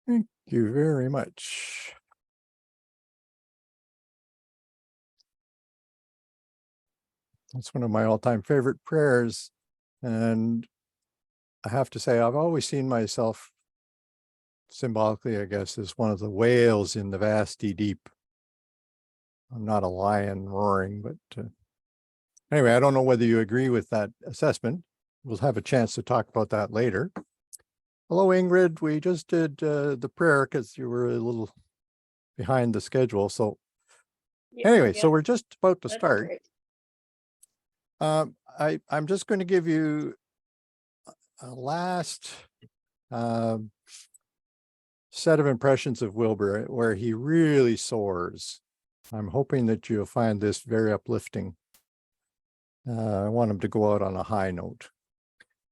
Thank you very much. That's one of my all-time favorite prayers. And I have to say, I've always seen myself symbolically, I guess, as one of the whales in the vasty deep. I'm not a lion roaring, but anyway, I don't know whether you agree with that assessment. We'll have a chance to talk about that later. Hello, Ingrid. We just did the prayer because you were a little behind the schedule. So anyway, so we're just about to start. I'm just going to give you a last set of impressions of Wilbur where he really soars. I'm hoping that you'll find this very uplifting. I want him to go out on a high note.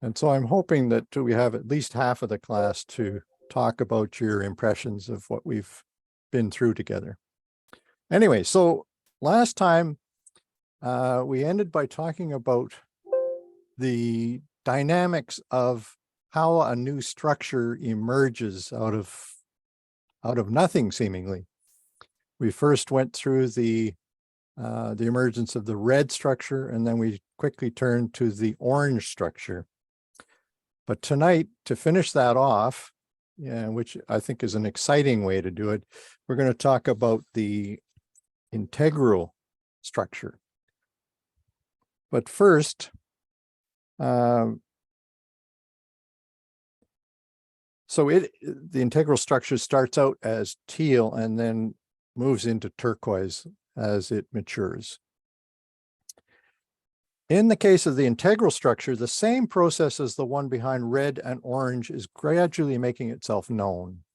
And so I'm hoping that we have at least half of the class to talk about your impressions of what we've been through together. Anyway, so last time we ended by talking about the dynamics of how a new structure emerges out of nothing, seemingly. We first went through the emergence of the red structure, and then we quickly turned to the orange structure. But tonight, to finish that off, which I think is an exciting way to do it, we're going to talk about the integral structure. But first, the integral structure starts out as teal and then moves into turquoise as it matures. In the case of the integral structure, the same process as the one behind red and orange is gradually making itself known.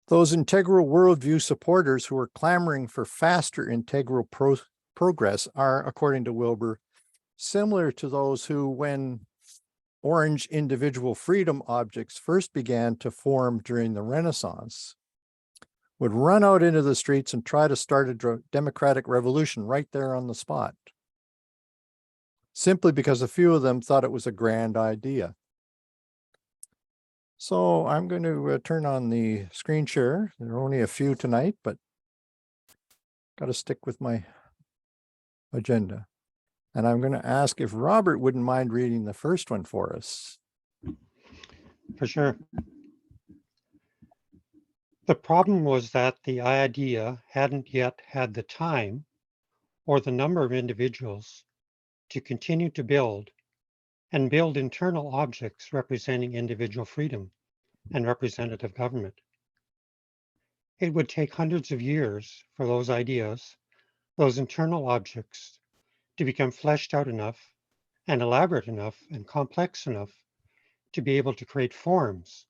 Those integral worldview supporters who are clamoring for faster integral progress are, according to Wilbur, similar to those who, when orange individual freedom objects first began to form during the Renaissance, would run out into the streets and try to start a democratic revolution right there on the spot, simply because a few of them thought it was a grand idea. So I'm going to turn on the screen share. There are only a few tonight, but got to stick with my agenda. And I'm going to ask if Robert wouldn't mind reading the first one for us. For sure. The problem was that the idea hadn't yet had the time or the number of individuals to continue to build internal objects representing individual freedom and representative government. It would take hundreds of years for those ideas, those internal objects, to become fleshed out enough and elaborate enough and complex enough to be able to create forms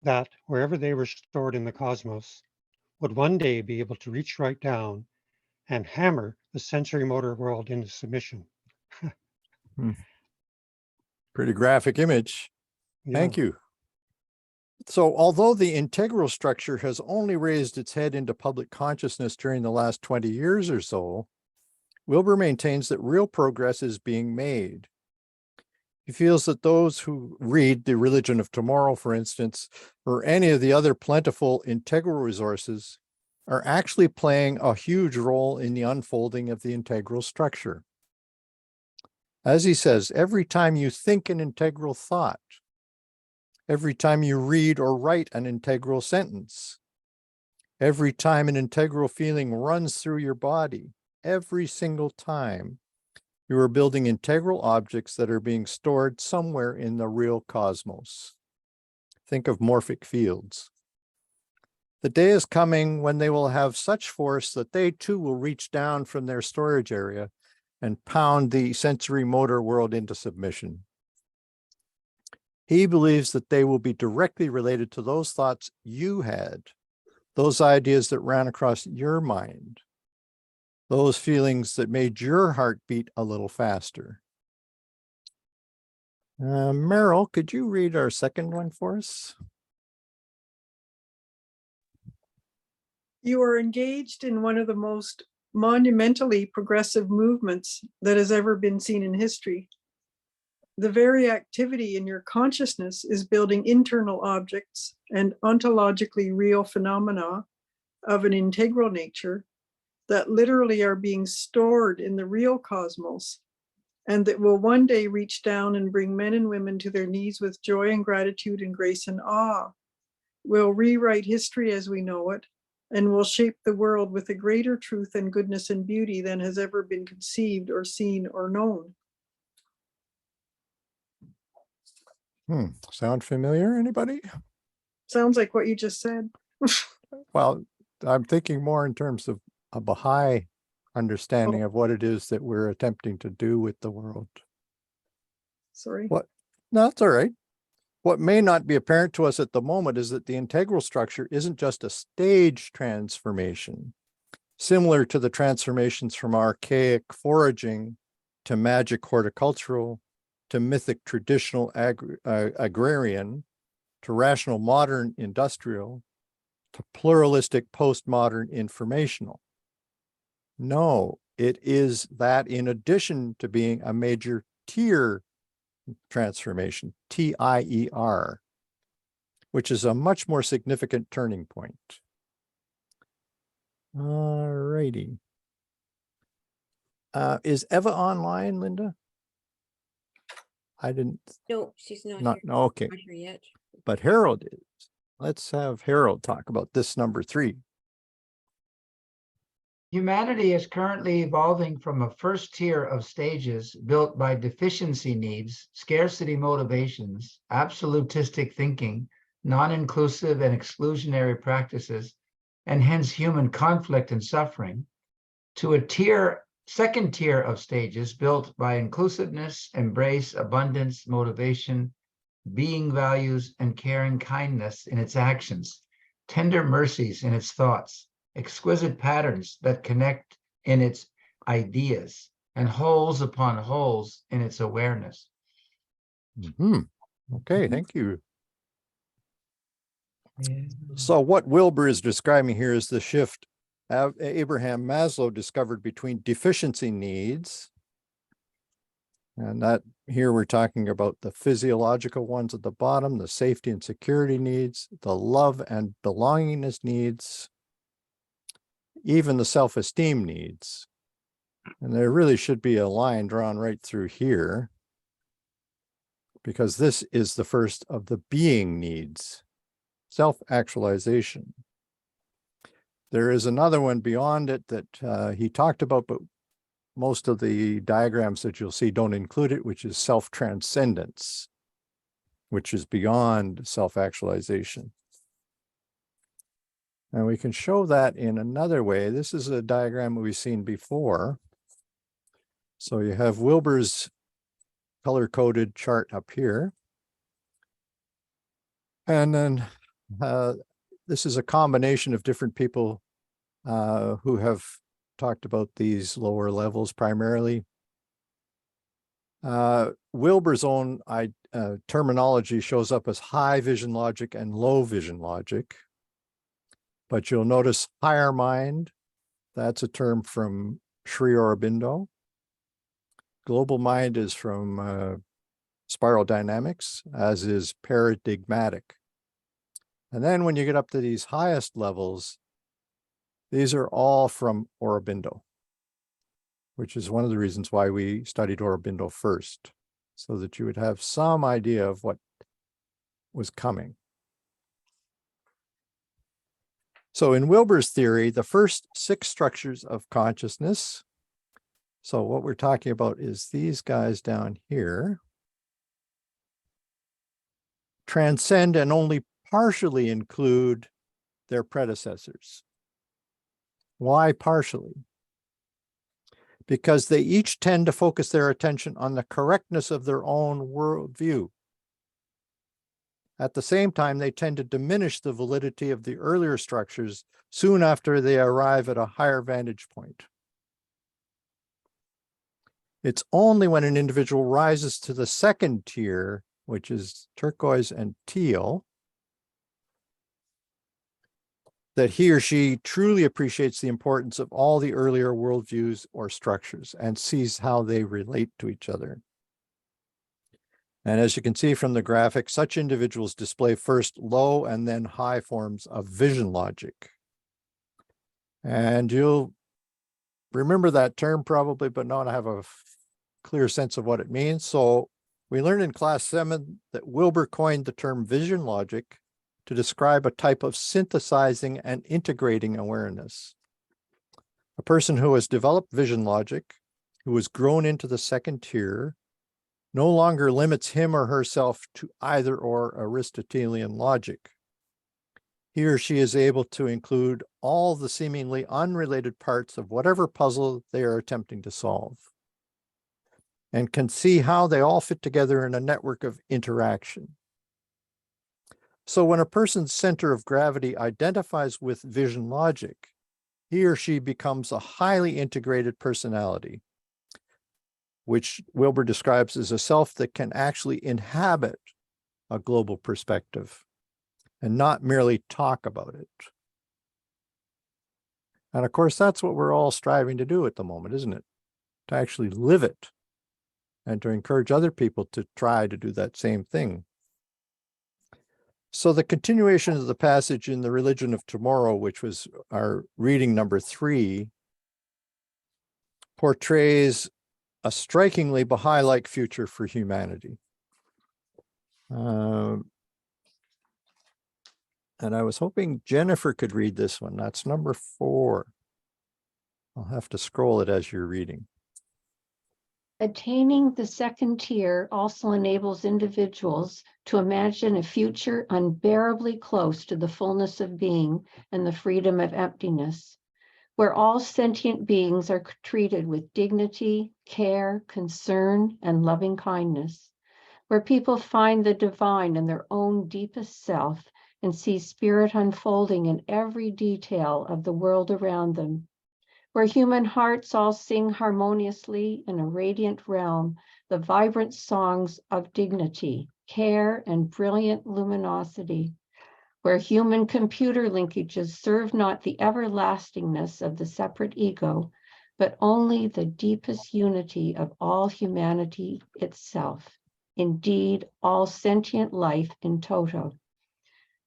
that, wherever they were stored in the cosmos, would one day be able to reach right down and hammer the sensory motor world into submission. Pretty graphic image. Yeah. Thank you. So although the integral structure has only raised its head into public consciousness during the last 20 years or so, Wilbur maintains that real progress is being made. He feels that those who read The Religion of Tomorrow, for instance, or any of the other plentiful integral resources, are actually playing a huge role in the unfolding of the integral structure. As he says, every time you think an integral thought, every time you read or write an integral sentence, every time an integral feeling runs through your body, every single time, you are building integral objects that are being stored somewhere in the real cosmos. Think of morphic fields. The day is coming when they will have such force that they too will reach down from their storage area and pound the sensory motor world into submission. He believes that they will be directly related to those thoughts you had, those ideas that ran across your mind, those feelings that made your heart beat a little faster. Meryl, could you read our second one for us? You are engaged in one of the most monumentally progressive movements that has ever been seen in history. The very activity in your consciousness is building internal objects and ontologically real phenomena of an integral nature that literally are being stored in the real cosmos, and that will one day reach down and bring men and women to their knees with joy and gratitude and grace and awe, will rewrite history as we know it, and will shape the world with a greater truth and goodness and beauty than has ever been conceived or seen or known. Sound familiar, anybody? Sounds like what you just said. Well, I'm thinking more in terms of a Baha'i understanding of what it is that we're attempting to do with the world. Sorry. What? No, that's all right. What may not be apparent to us at the moment is that the integral structure isn't just a stage transformation, similar to the transformations from archaic foraging to magic horticultural, to mythic traditional agrarian, to rational modern industrial, to pluralistic postmodern informational. No, it is that in addition to being a major tier transformation, TIER, which is a much more significant turning point. All righty. Is Eva online, Linda? I didn't. No, she's not Not, here. okay, Not here yet. but Harold is. Let's have Harold talk about this number 3. Humanity is currently evolving from a first tier of stages built by deficiency needs, scarcity motivations, absolutistic thinking, non-inclusive and exclusionary practices, and hence human conflict and suffering, to a second tier of stages built by inclusiveness, embrace, abundance, motivation, being values, and caring kindness in its actions, tender mercies in its thoughts, exquisite patterns that connect in its ideas, and wholes upon wholes in its awareness. Okay, thank you. So what Wilbur is describing here is the shift Abraham Maslow discovered between deficiency needs, and that here we're talking about the physiological ones at the bottom, the safety and security needs, the love and belongingness needs, even the self-esteem needs. And there really should be a line drawn right through here, because this is the first of the being needs, self-actualization. There is another one beyond it that he talked about, but most of the diagrams that you'll see don't include it, which is self-transcendence, which is beyond self-actualization. And we can show that in another way. This is a diagram we've seen before. So you have Wilbur's color-coded chart up here. And then this is a combination of different people who have talked about these lower levels primarily. Wilbur's own terminology shows up as high vision logic and low vision logic. But you'll notice higher mind, that's a term from Sri Aurobindo. Global mind is from spiral dynamics, as is paradigmatic. And then when you get up to these highest levels, these are all from Aurobindo, which is one of the reasons why we studied Aurobindo first, so that you would have some idea of what was coming. So in Wilbur's theory, the first 6 structures of consciousness, so what we're talking about is these guys down here, transcend and only partially include their predecessors. Why partially? Because they each tend to focus their attention on the correctness of their own worldview. At the same time, they tend to diminish the validity of the earlier structures soon after they arrive at a higher vantage point. It's only when an individual rises to the second tier, which is turquoise and teal, that he or she truly appreciates the importance of all the earlier worldviews or structures and sees how they relate to each other. And as you can see from the graphic, such individuals display first low and then high forms of vision logic. And you'll remember that term probably, but not have a clear sense of what it means. So we learned in class 7 that Wilber coined the term vision logic to describe a type of synthesizing and integrating awareness. A person who has developed vision logic, who has grown into the second tier, no longer limits him or herself to either or Aristotelian logic. He or she is able to include all the seemingly unrelated parts of whatever puzzle they are attempting to solve, and can see how they all fit together in a network of interaction. So when a person's center of gravity identifies with vision logic, he or she becomes a highly integrated personality, which Wilber describes as a self that can actually inhabit a global perspective and not merely talk about it. And of course, that's what we're all striving to do at the moment, isn't it? To actually live it and to encourage other people to try to do that same thing. So the continuation of the passage in The Religion of Tomorrow, which was our reading number 3, portrays a strikingly Baha'i-like future for humanity. And I was hoping Jennifer could read this one. That's number 4. I'll have to scroll it as you're reading. Attaining the second tier also enables individuals to imagine a future unbearably close to the fullness of being and the freedom of emptiness, where all sentient beings are treated with dignity, care, concern, and loving kindness, where people find the divine in their own deepest self and see spirit unfolding in every detail of the world around them, where human hearts all sing harmoniously in a radiant realm the vibrant songs of dignity, care, and brilliant luminosity, where human computer linkages serve not the everlastingness of the separate ego, but only the deepest unity of all humanity itself, indeed, all sentient life in toto,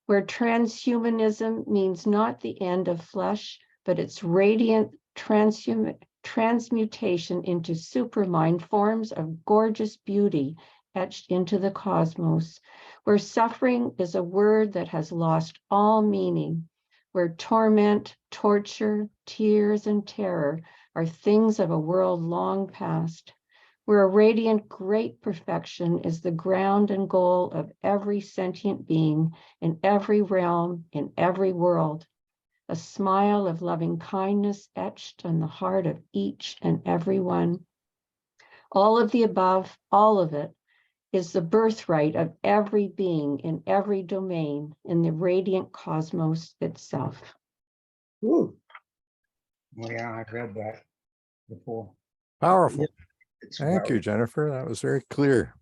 where transhumanism means not the end of flesh, but its radiant transmutation into supermind forms of gorgeous beauty etched into the cosmos, where suffering is a word that has lost all meaning, where torment, torture, tears, and terror are things of a world long past, where a radiant great perfection is the ground and goal of every sentient being in every realm, in every world, a smile of loving kindness etched on the heart of each and every one. All of the above, all of it, is the birthright of every being in every domain in the radiant cosmos itself. Ooh. Well, yeah, I've read that before. Powerful. It's Thank you, very- Jennifer. That was very clear.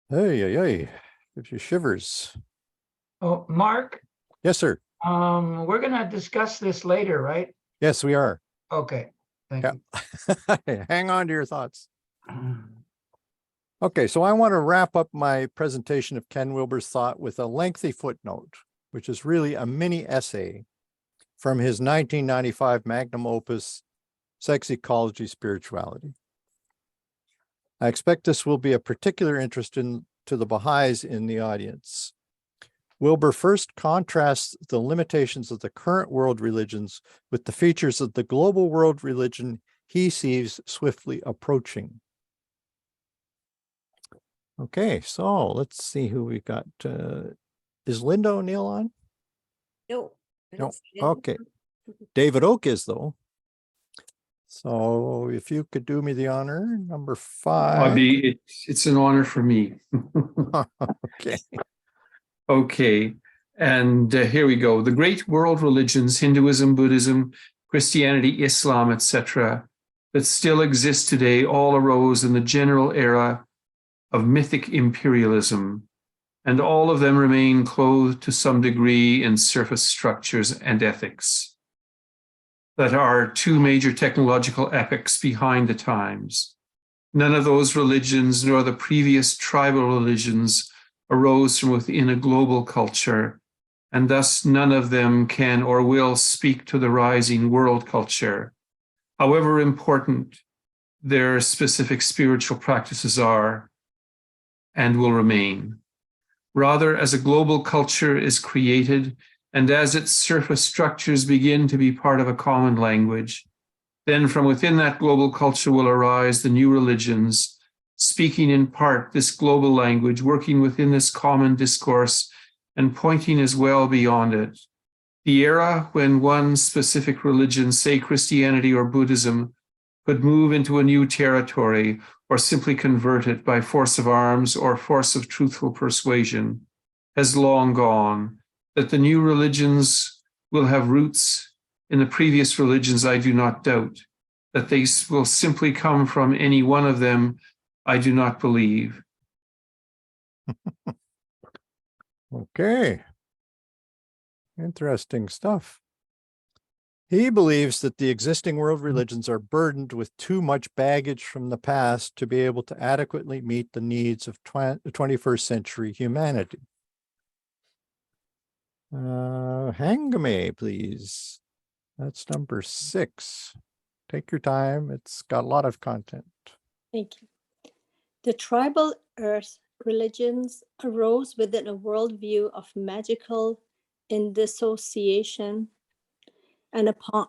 Hey. Gives you shivers. Oh, Mark, Yes, sir. we're gonna discuss this later, right? Yes, we are. Okay, thank Yeah. you. Hang on to your thoughts. Okay, so I want to wrap up my presentation of Ken Wilber's thought with a lengthy footnote, which is really a mini essay from his 1995 magnum opus, Sex Ecology Spirituality. I expect this will be of particular interest to the Baha'is in the audience. Wilber first contrasts the limitations of the current world religions with the features of the global world religion he sees swiftly approaching. Okay, so let's see who we got. Is Linda O'Neill on? No. I No, don't see it. okay. David Oak is though. So if you could do me the honor, number 5. It's an honor for me. Okay. Okay, and here we go. The great world religions, Hinduism, Buddhism, Christianity, Islam, etc., that still exist today all arose in the general era of mythic imperialism, and all of them remain clothed to some degree in surface structures and ethics that are 2 major technological epochs behind the times. None of those religions, nor the previous tribal religions, arose from within a global culture, and thus none of them can or will speak to the rising world culture, however important their specific spiritual practices are and will remain. Rather, as a global culture is created, and as its surface structures begin to be part of a common language, then from within that global culture will arise the new religions, speaking in part this global language, working within this common discourse, and pointing as well beyond it. The era when one specific religion, say Christianity or Buddhism, could move into a new territory or simply convert it by force of arms or force of truthful persuasion, has long gone. That the new religions will have roots in the previous religions, I do not doubt. That they will simply come from any one of them, I do not believe. Okay. Interesting stuff. He believes that the existing world religions are burdened with too much baggage from the past to be able to adequately meet the needs of 21st century humanity. Hangame, please. That's number 6. Take your time. It's got a lot of content. Thank you. The tribal earth religions arose within a worldview of magical indissociation and upon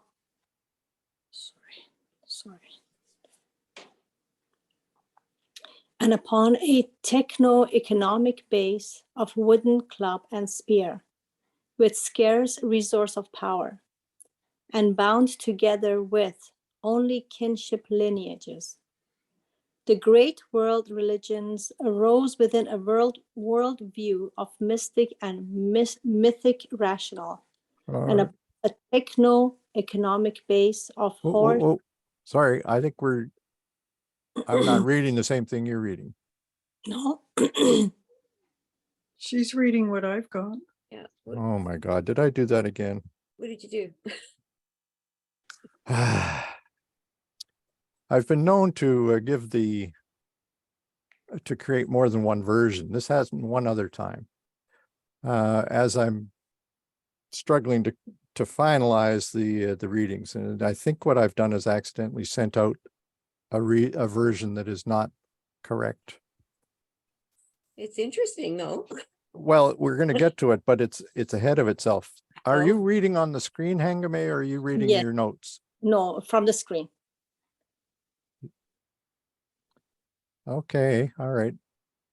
and upon a techno-economic base of wooden club and spear, with scarce resource of power, and bound together with only kinship lineages. The great world religions arose within a worldview of mystic and mythic rational, and a techno-economic base of horse. Sorry, I think I'm not reading the same thing you're reading. No. She's reading what I've got. Yeah. Oh my God, did I do that again? What did you do? I've been known to to create more than one version. This hasn't one other time. As I'm struggling to finalize the readings, and I think what I've done is accidentally sent out a version that is not correct. It's interesting, though. Well, we're going to get to it, but it's ahead of itself. Are Oh. you reading on the screen, Hangame, or are you reading Yes. your notes? No, from the screen. Okay, all right.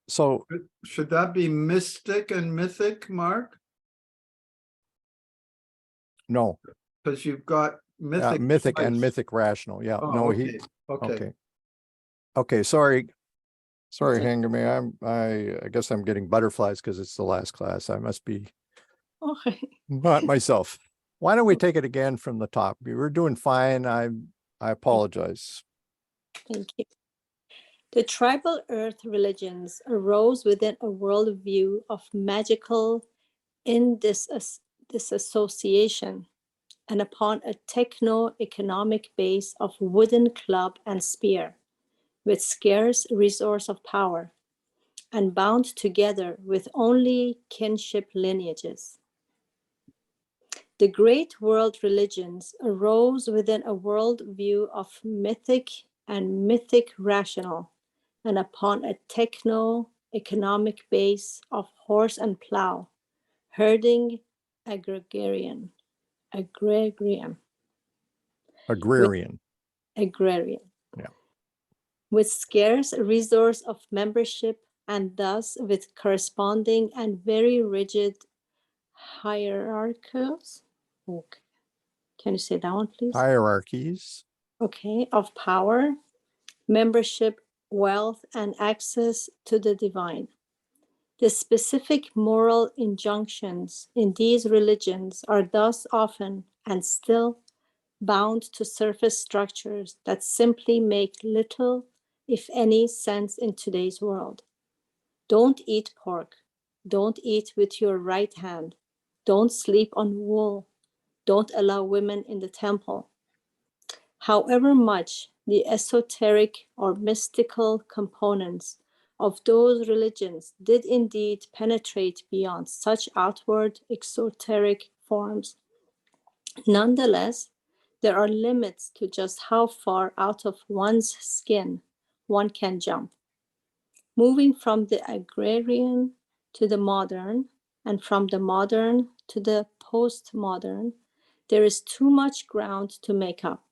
So Should that be mystic and mythic, Mark? no, Because you've got mythic. mythic and twice. mythic rational. Yeah, Oh, no, okay. Okay. Okay. Sorry, Okay. Hangame. I guess I'm getting butterflies because it's the last class. I must be Okay. not myself. Why don't we take it again from the top? We were doing fine. I apologize. Thank you. The tribal earth religions arose within a worldview of magical disassociation and upon a techno-economic base of wooden club and spear, with scarce resource of power, and bound together with only kinship lineages. The great world religions arose within a worldview of mythic and mythic rational, and upon a techno-economic base of horse and plow, herding agrarian. Yeah. With scarce resource of membership, and thus with corresponding and very rigid hierarchies. Okay. Can you say that one, please? Hierarchies. Okay, of power, membership, wealth, and access to the divine. The specific moral injunctions in these religions are thus often and still bound to surface structures that simply make little, if any, sense in today's world. Don't eat pork. Don't eat with your right hand. Don't sleep on wool. Don't allow women in the temple. However much the esoteric or mystical components of those religions did indeed penetrate beyond such outward exoteric forms. Nonetheless, there are limits to just how far out of one's skin one can jump. Moving from the agrarian to the modern, and from the modern to the postmodern, there is too much ground to make up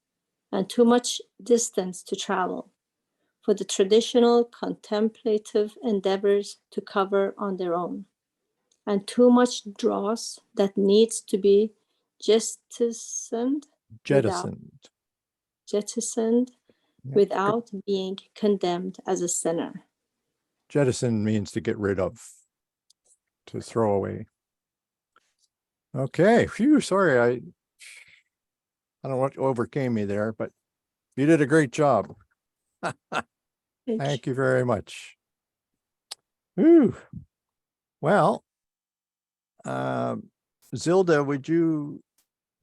and too much distance to travel for the traditional contemplative endeavors to cover on their own, and too much dross that needs to be jettisoned Jettisoned. Yeah. without being condemned as a sinner. Jettison means to get rid of, to throw away. Okay, phew, sorry, I don't know what overcame me there, but you did a great job. Thank you very much. Ooh. Well, Zilda, would you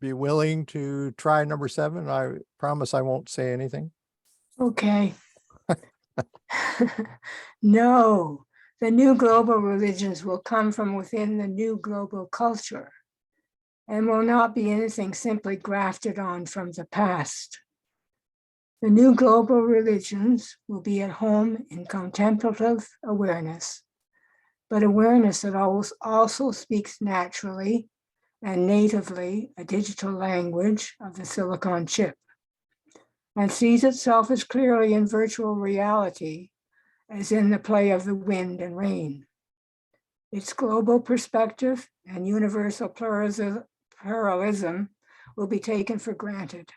be willing to try number 7? I promise I won't say anything. Okay. No, the new global religions will come from within the new global culture and will not be anything simply grafted on from the past. The new global religions will be at home in contemplative awareness, but awareness that also speaks naturally and natively a digital language of the silicon chip, and sees itself as clearly in virtual reality as in the play of the wind and rain. Its global perspective and universal pluralism will be taken for granted,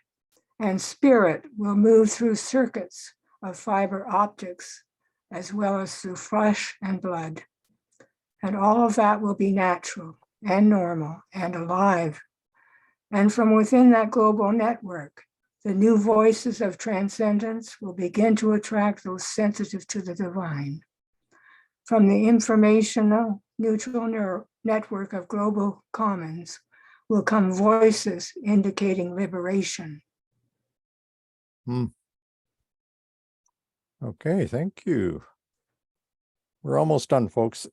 and spirit will move through circuits of fiber optics as well as through flesh and blood. And all of that will be natural and normal and alive. And from within that global network, the new voices of transcendence will begin to attract those sensitive to the divine. From the informational neutral network of global commons will come voices indicating liberation. Okay, thank you. We're almost done, folks.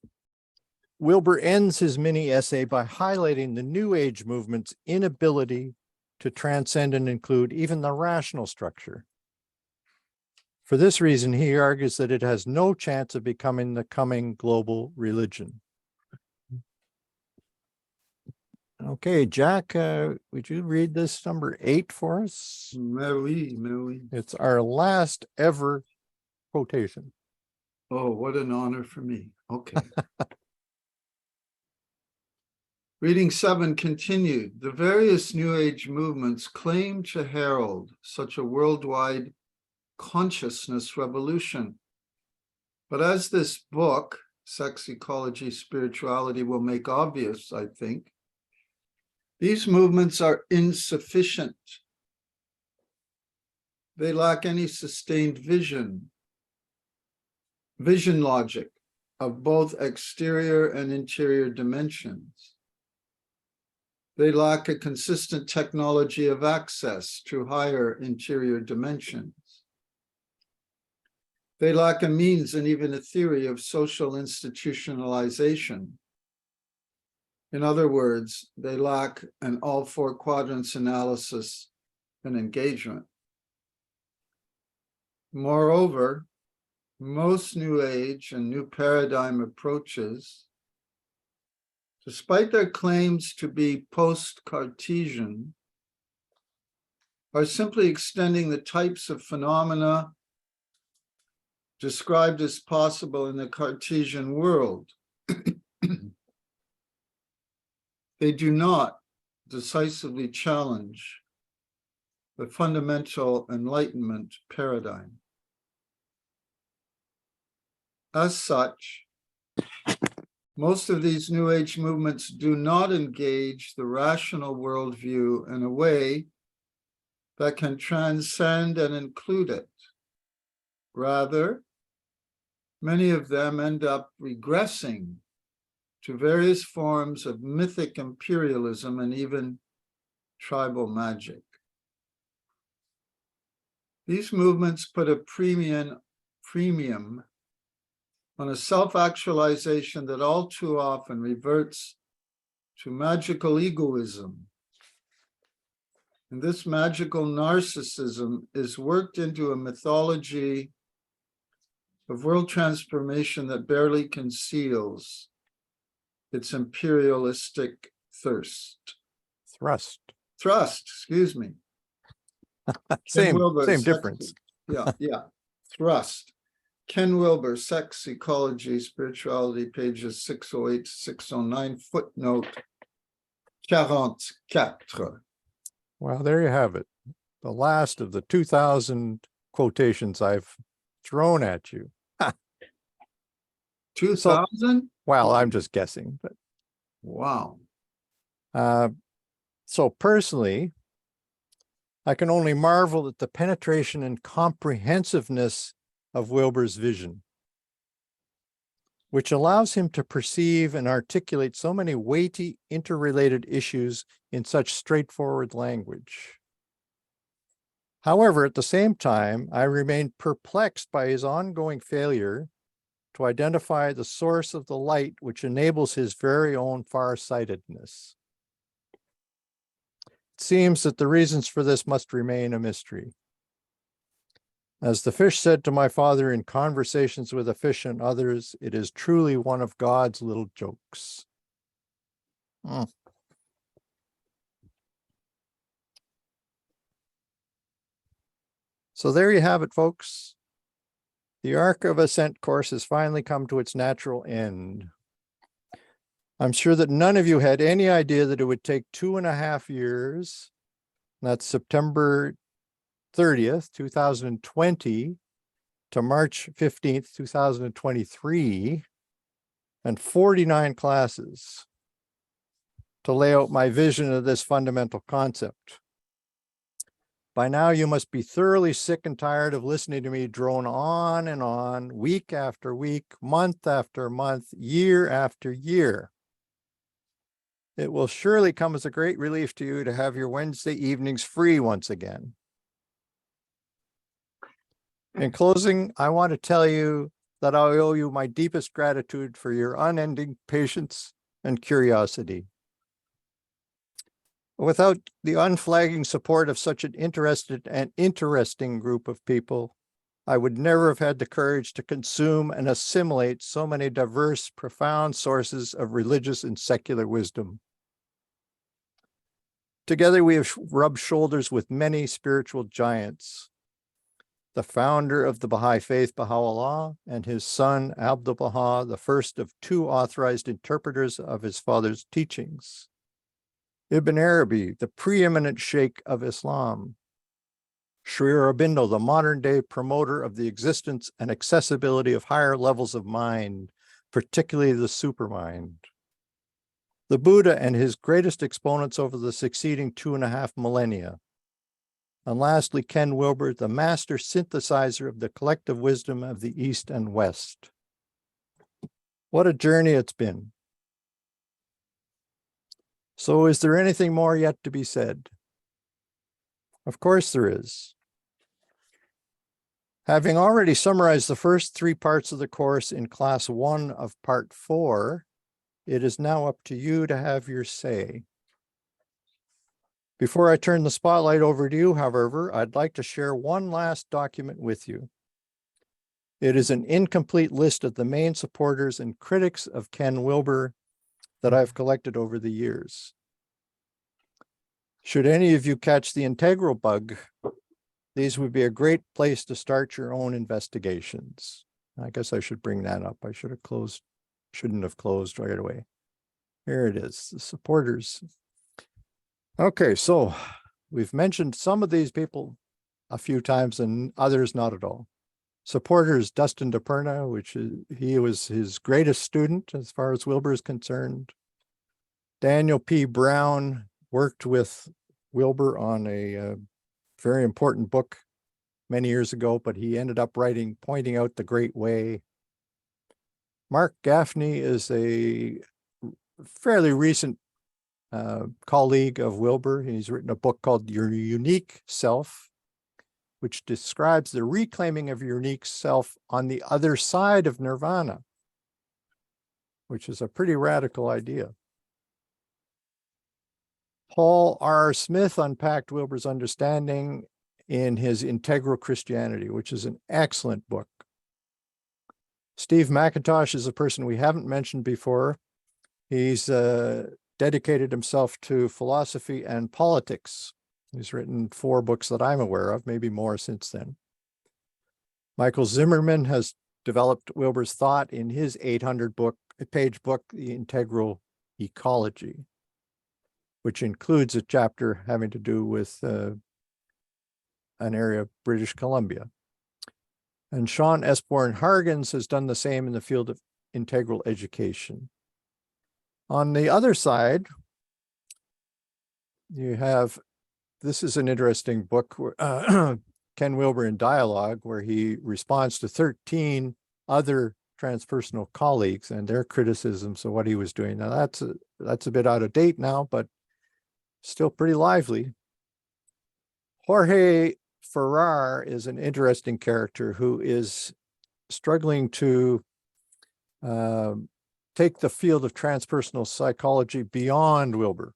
Wilbur ends his mini essay by highlighting the New Age movement's inability to transcend and include even the rational structure. For this reason, he argues that it has no chance of becoming the coming global religion. Okay, Jack, would you read this number 8 for us? Mary. It's our last ever quotation. Oh, what an honor for me. Okay. Reading 7 continued. The various New Age movements claim to herald such a worldwide consciousness revolution. But as this book, Sex, Ecology, Spirituality, will make obvious, I think, these movements are insufficient. They lack any sustained vision logic of both exterior and interior dimensions. They lack a consistent technology of access to higher interior dimensions. They lack a means and even a theory of social institutionalization. In other words, they lack an all 4 quadrants analysis and engagement. Moreover, most New Age and New Paradigm approaches, despite their claims to be post-Cartesian, are simply extending the types of phenomena described as possible in the Cartesian world. They do not decisively challenge the fundamental Enlightenment paradigm. As such, most of these New Age movements do not engage the rational worldview in a way that can transcend and include it. Rather, many of them end up regressing to various forms of mythic imperialism and even tribal magic. These movements put a premium on a self-actualization that all too often reverts to magical egoism. And this magical narcissism is worked into a mythology of world transformation that barely conceals its imperialistic thrust, excuse me. Ken Same Wilber, sex- difference. Yeah, thrust. Ken Wilber, Sex, Ecology, Spirituality, pages 608 to 609, footnote 44. Well, there you have it. The last of the 2,000 quotations I've thrown at you. 2000? Well, I'm just guessing, but Wow. so personally, I can only marvel at the penetration and comprehensiveness of Wilber's vision, which allows him to perceive and articulate so many weighty, interrelated issues in such straightforward language. However, at the same time, I remain perplexed by his ongoing failure to identify the source of the light which enables his very own farsightedness. It seems that the reasons for this must remain a mystery. As the fish said to my father in Conversations with a Fish and Others, it is truly one of God's little jokes. So there you have it, folks. The Arc of Ascent course has finally come to its natural end. I'm sure that none of you had any idea that it would take 2.5 years. That's September 30th, 2020 to March 15th, 2023, and 49 classes to lay out my vision of this fundamental concept. By now, you must be thoroughly sick and tired of listening to me drone on and on, week after week, month after month, year after year. It will surely come as a great relief to you to have your Wednesday evenings free once again. In closing, I want to tell you that I owe you my deepest gratitude for your unending patience and curiosity. Without the unflagging support of such an interested and interesting group of people, I would never have had the courage to consume and assimilate so many diverse, profound sources of religious and secular wisdom. Together, we have rubbed shoulders with many spiritual giants. The founder of the Baha'i Faith, Baha'u'llah, and his son, Abdu'l-Baha, the first of 2 authorized interpreters of his father's teachings. Ibn Arabi, the preeminent sheikh of Islam. Sri Aurobindo, the modern-day promoter of the existence and accessibility of higher levels of mind, particularly the supermind. The Buddha and his greatest exponents over the succeeding 2.5 millennia. And lastly, Ken Wilber, the master synthesizer of the collective wisdom of the East and West. What a journey it's been. So is there anything more yet to be said? Of course there is. Having already summarized the first 3 parts of the course in class 1 of part 4, it is now up to you to have your say. Before I turn the spotlight over to you, however, I'd like to share one last document with you. It is an incomplete list of the main supporters and critics of Ken Wilber that I've collected over the years. Should any of you catch the integral bug, these would be a great place to start your own investigations. I guess I should bring that up. I shouldn't have closed right away. Here it is, the supporters. Okay, so we've mentioned some of these people a few times and others not at all. Supporters, Dustin DePerna, he was his greatest student as far as Wilbur is concerned. Daniel P. Brown worked with Wilbur on a very important book many years ago, but he ended up pointing out the Great Way. Mark Gaffney is a fairly recent colleague of Wilbur. He's written a book called Your Unique Self, which describes the reclaiming of your unique self on the other side of nirvana, which is a pretty radical idea. Paul R. Smith unpacked Wilber's understanding in his Integral Christianity, which is an excellent book. Steve McIntosh is a person we haven't mentioned before. He's dedicated himself to philosophy and politics. He's written 4 books that I'm aware of, maybe more since then. Michael Zimmerman has developed Wilber's thought in his 800-page book, The Integral Ecology, which includes a chapter having to do with an area of British Columbia. And Sean Esborn Hargens has done the same in the field of integral education. On the other side, you have, this is an interesting book, Ken Wilber in Dialogue, where he responds to 13 other transpersonal colleagues and their criticisms of what he was doing. Now that's a bit out of date now, but still pretty lively. Jorge Ferrar is an interesting character who is struggling to take the field of transpersonal psychology beyond Wilber.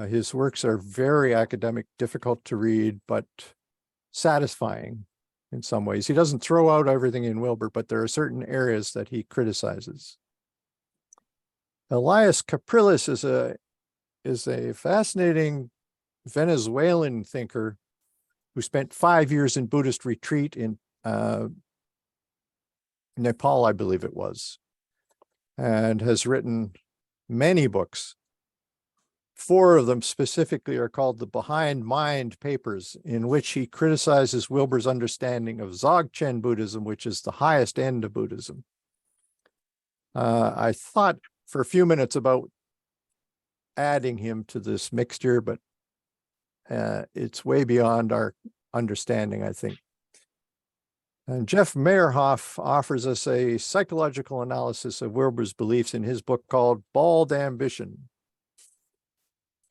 His works are very academic, difficult to read, but satisfying in some ways. He doesn't throw out everything in Wilber, but there are certain areas that he criticizes. Elias Capriles is a fascinating Venezuelan thinker who spent 5 years in Buddhist retreat in Nepal, I believe it was, and has written many books. 4 of them specifically are called the Behind Mind Papers, in which he criticizes Wilber's understanding of Dzogchen Buddhism, which is the highest end of Buddhism. I thought for a few minutes about adding him to this mixture, but it's way beyond our understanding, I think. And Jeff Meyerhoff offers us a psychological analysis of Wilber's beliefs in his book called Bald Ambition.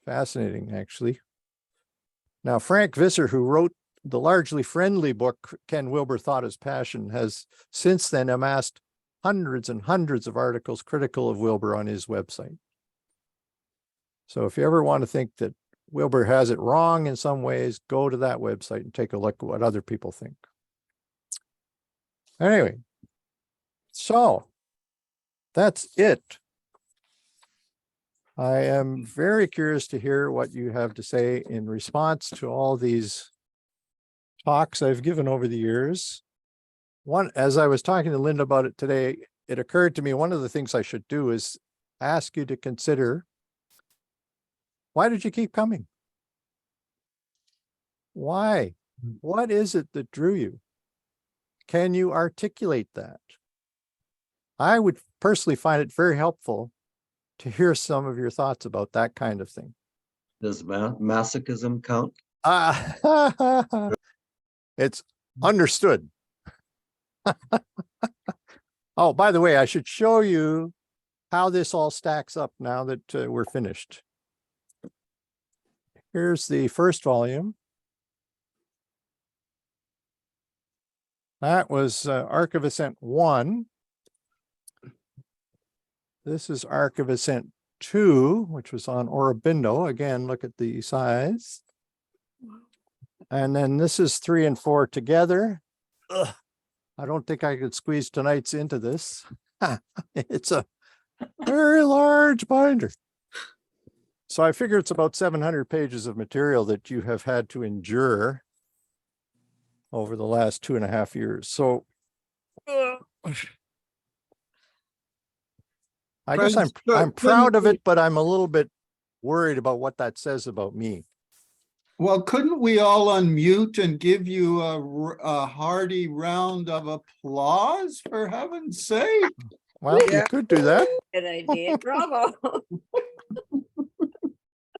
Fascinating, actually. Now, Frank Visser, who wrote the largely friendly book Ken Wilber Thought His Passion, has since then amassed hundreds and hundreds of articles critical of Wilber on his website. So if you ever want to think that Wilber has it wrong in some ways, go to that website and take a look at what other people think. Anyway, so that's it. I am very curious to hear what you have to say in response to all these talks I've given over the years. One, as I was talking to Linda about it today, it occurred to me one of the things I should do is ask you to consider, why did you keep coming? Why? What is it that drew you? Can you articulate that? I would personally find it very helpful to hear some of your thoughts about that kind of thing. Does masochism count? It's understood. Oh, by the way, I should show you how this all stacks up now that we're finished. Here's the first volume. That was Arc of Ascent 1. This is Arc of Ascent 2, which was on Aurobindo. Again, look at the size. And then this is 3 and 4 together. Ugh, I don't think I could squeeze tonight's into this. It's a very large binder. So I figure it's about 700 pages of material that you have had to endure over the last 2.5 years. So I guess I'm proud of it, but I'm a little bit worried about what that says about me. Well, couldn't we all unmute and give you a hearty round of applause, for heaven's sake? Well, you could do that. Good idea. Bravo.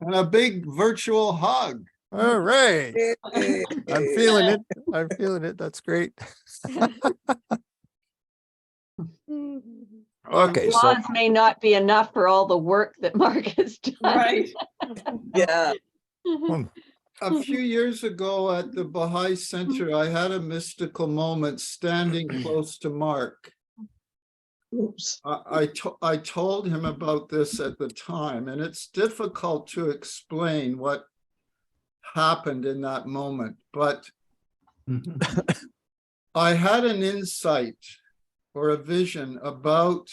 And a big virtual hug. All right. I'm feeling it. I'm feeling it. That's great. Okay, so Applause may not be enough for all the work that Mark has done. Right. Yeah. a few years ago at the Baha'i Center, I had a mystical moment standing close to Mark. Oops. I told him about this at the time, and it's difficult to explain what happened in that moment, but I had an insight or a vision about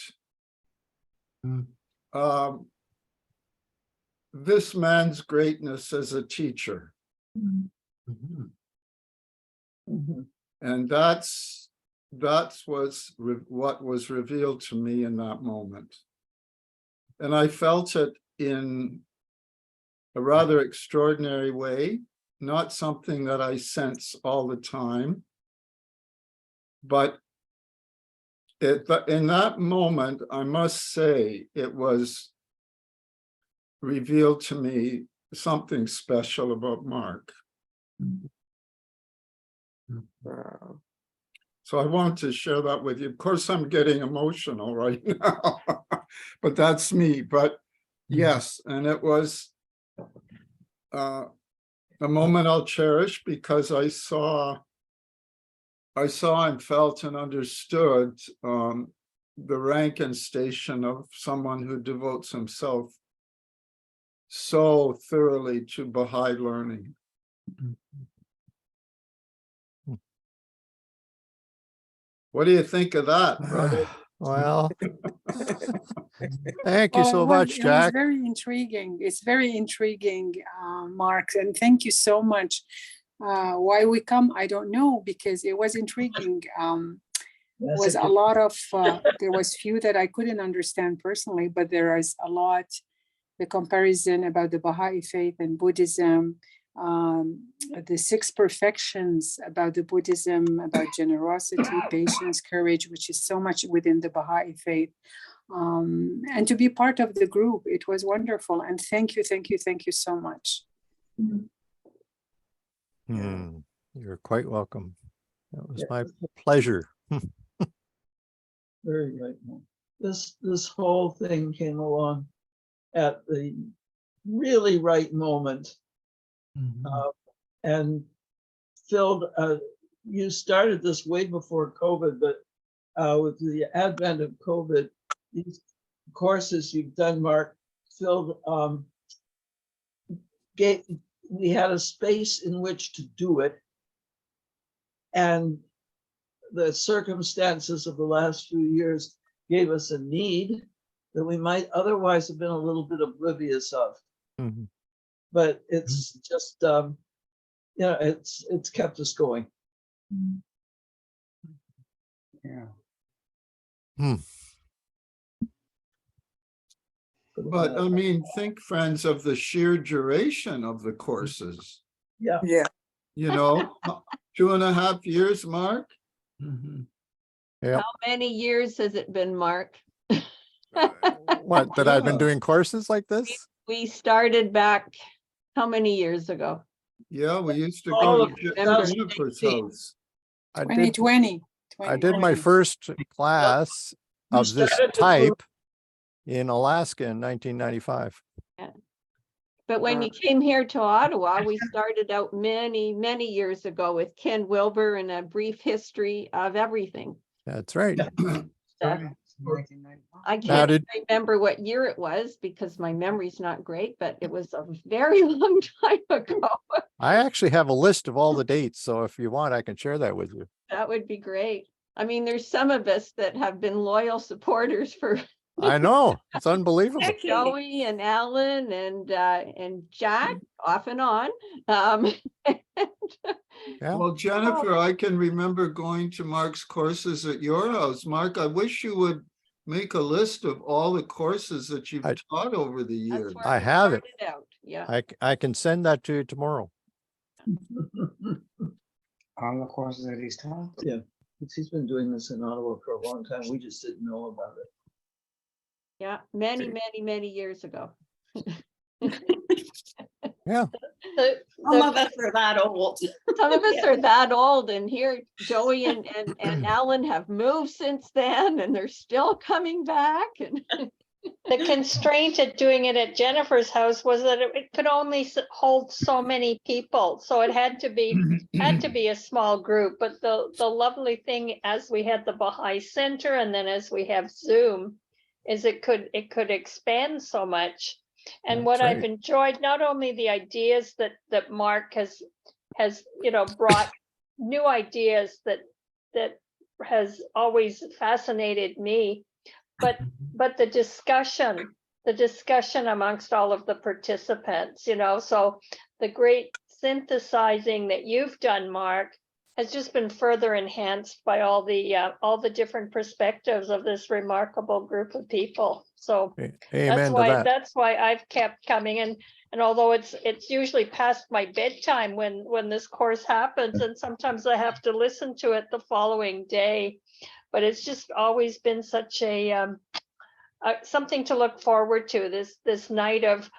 this man's greatness as a teacher. And that's what was revealed to me in that moment. And I felt it in a rather extraordinary way, not something that I sense all the time, but in that moment, I must say, it was revealed to me something special about Mark. So I want to share that with you. Of course, I'm getting emotional right now, but that's me. But yes, and it was a moment I'll cherish because I saw and felt and understood the rank and station of someone who devotes himself so thoroughly to Baha'i learning. What do you think of that, brother? Well, thank you so it much, was Jack. very intriguing. It's very intriguing, Mark, and thank you so much. Why we come, I don't know, because it was intriguing. Was a lot of, there was few that I couldn't understand personally, but there is a lot, the comparison about the Baha'i faith and Buddhism, the 6 perfections about the Buddhism, about generosity, patience, courage, which is so much within the Baha'i faith. And to be part of the group, it was wonderful. And thank you so much. You're quite welcome. That was my pleasure. Very right. This whole thing came along at the really right moment. And filled, you started this way before COVID, but with the advent of COVID, these courses you've done, Mark, filled, we had a space in which to do it. And the circumstances of the last few years gave us a need that we might otherwise have been a little bit oblivious of. But it's just, you know, it's kept us going. Yeah. But I mean, think, friends, of the sheer duration of the courses. Yeah. You know, 2.5 years, Mark? How many years has it been, Mark? What, that I've been doing courses like this? We started back how many years ago? Yeah, we used to go to Remember. Jennifer's house. 2020. I did my first class of this type in Alaska in 1995. Yeah. But when you came here to Ottawa, we started out many, many years ago with Ken Wilbur and a brief history of everything. That's right. I can't remember what year it was because my memory's not great, but it was a very long time ago. I actually have a list of all the dates, so if you want, I can share that with you. That would be great. I mean, there's some of us that have been loyal supporters for I know, it's unbelievable. Joey and Alan and Jack off and on. Yeah. Well, Jennifer, I can remember going to Mark's courses at your house. Mark, I wish you would make a list of all the courses that you've taught over the years. I have it. Out. Yeah. I can send that to you tomorrow. All the courses that he's taught? Yeah, he's been doing this in Ottawa for a long time. We just didn't know about it. Yeah, many, many years ago. Yeah. Some of us are that old. Some of us are that old, and here Joey and Alan have moved since then, and they're still coming back. And The constraint at doing it at Jennifer's house was that it could only hold so many people. So it had to be a small group. But the lovely thing, as we had the Baha'i Center and then as we have Zoom, is it could expand so much. And what I've enjoyed, not only the ideas that Mark has brought new ideas that has always fascinated me, but the discussion amongst all of the participants, so the great synthesizing that you've done, Mark, has just been further enhanced by all the different perspectives of this remarkable group of people. So Amen to that. that's why I've kept coming. And although it's usually past my bedtime when this course happens, and sometimes I have to listen to it the following day, but it's just always been such a something to look forward to, this night of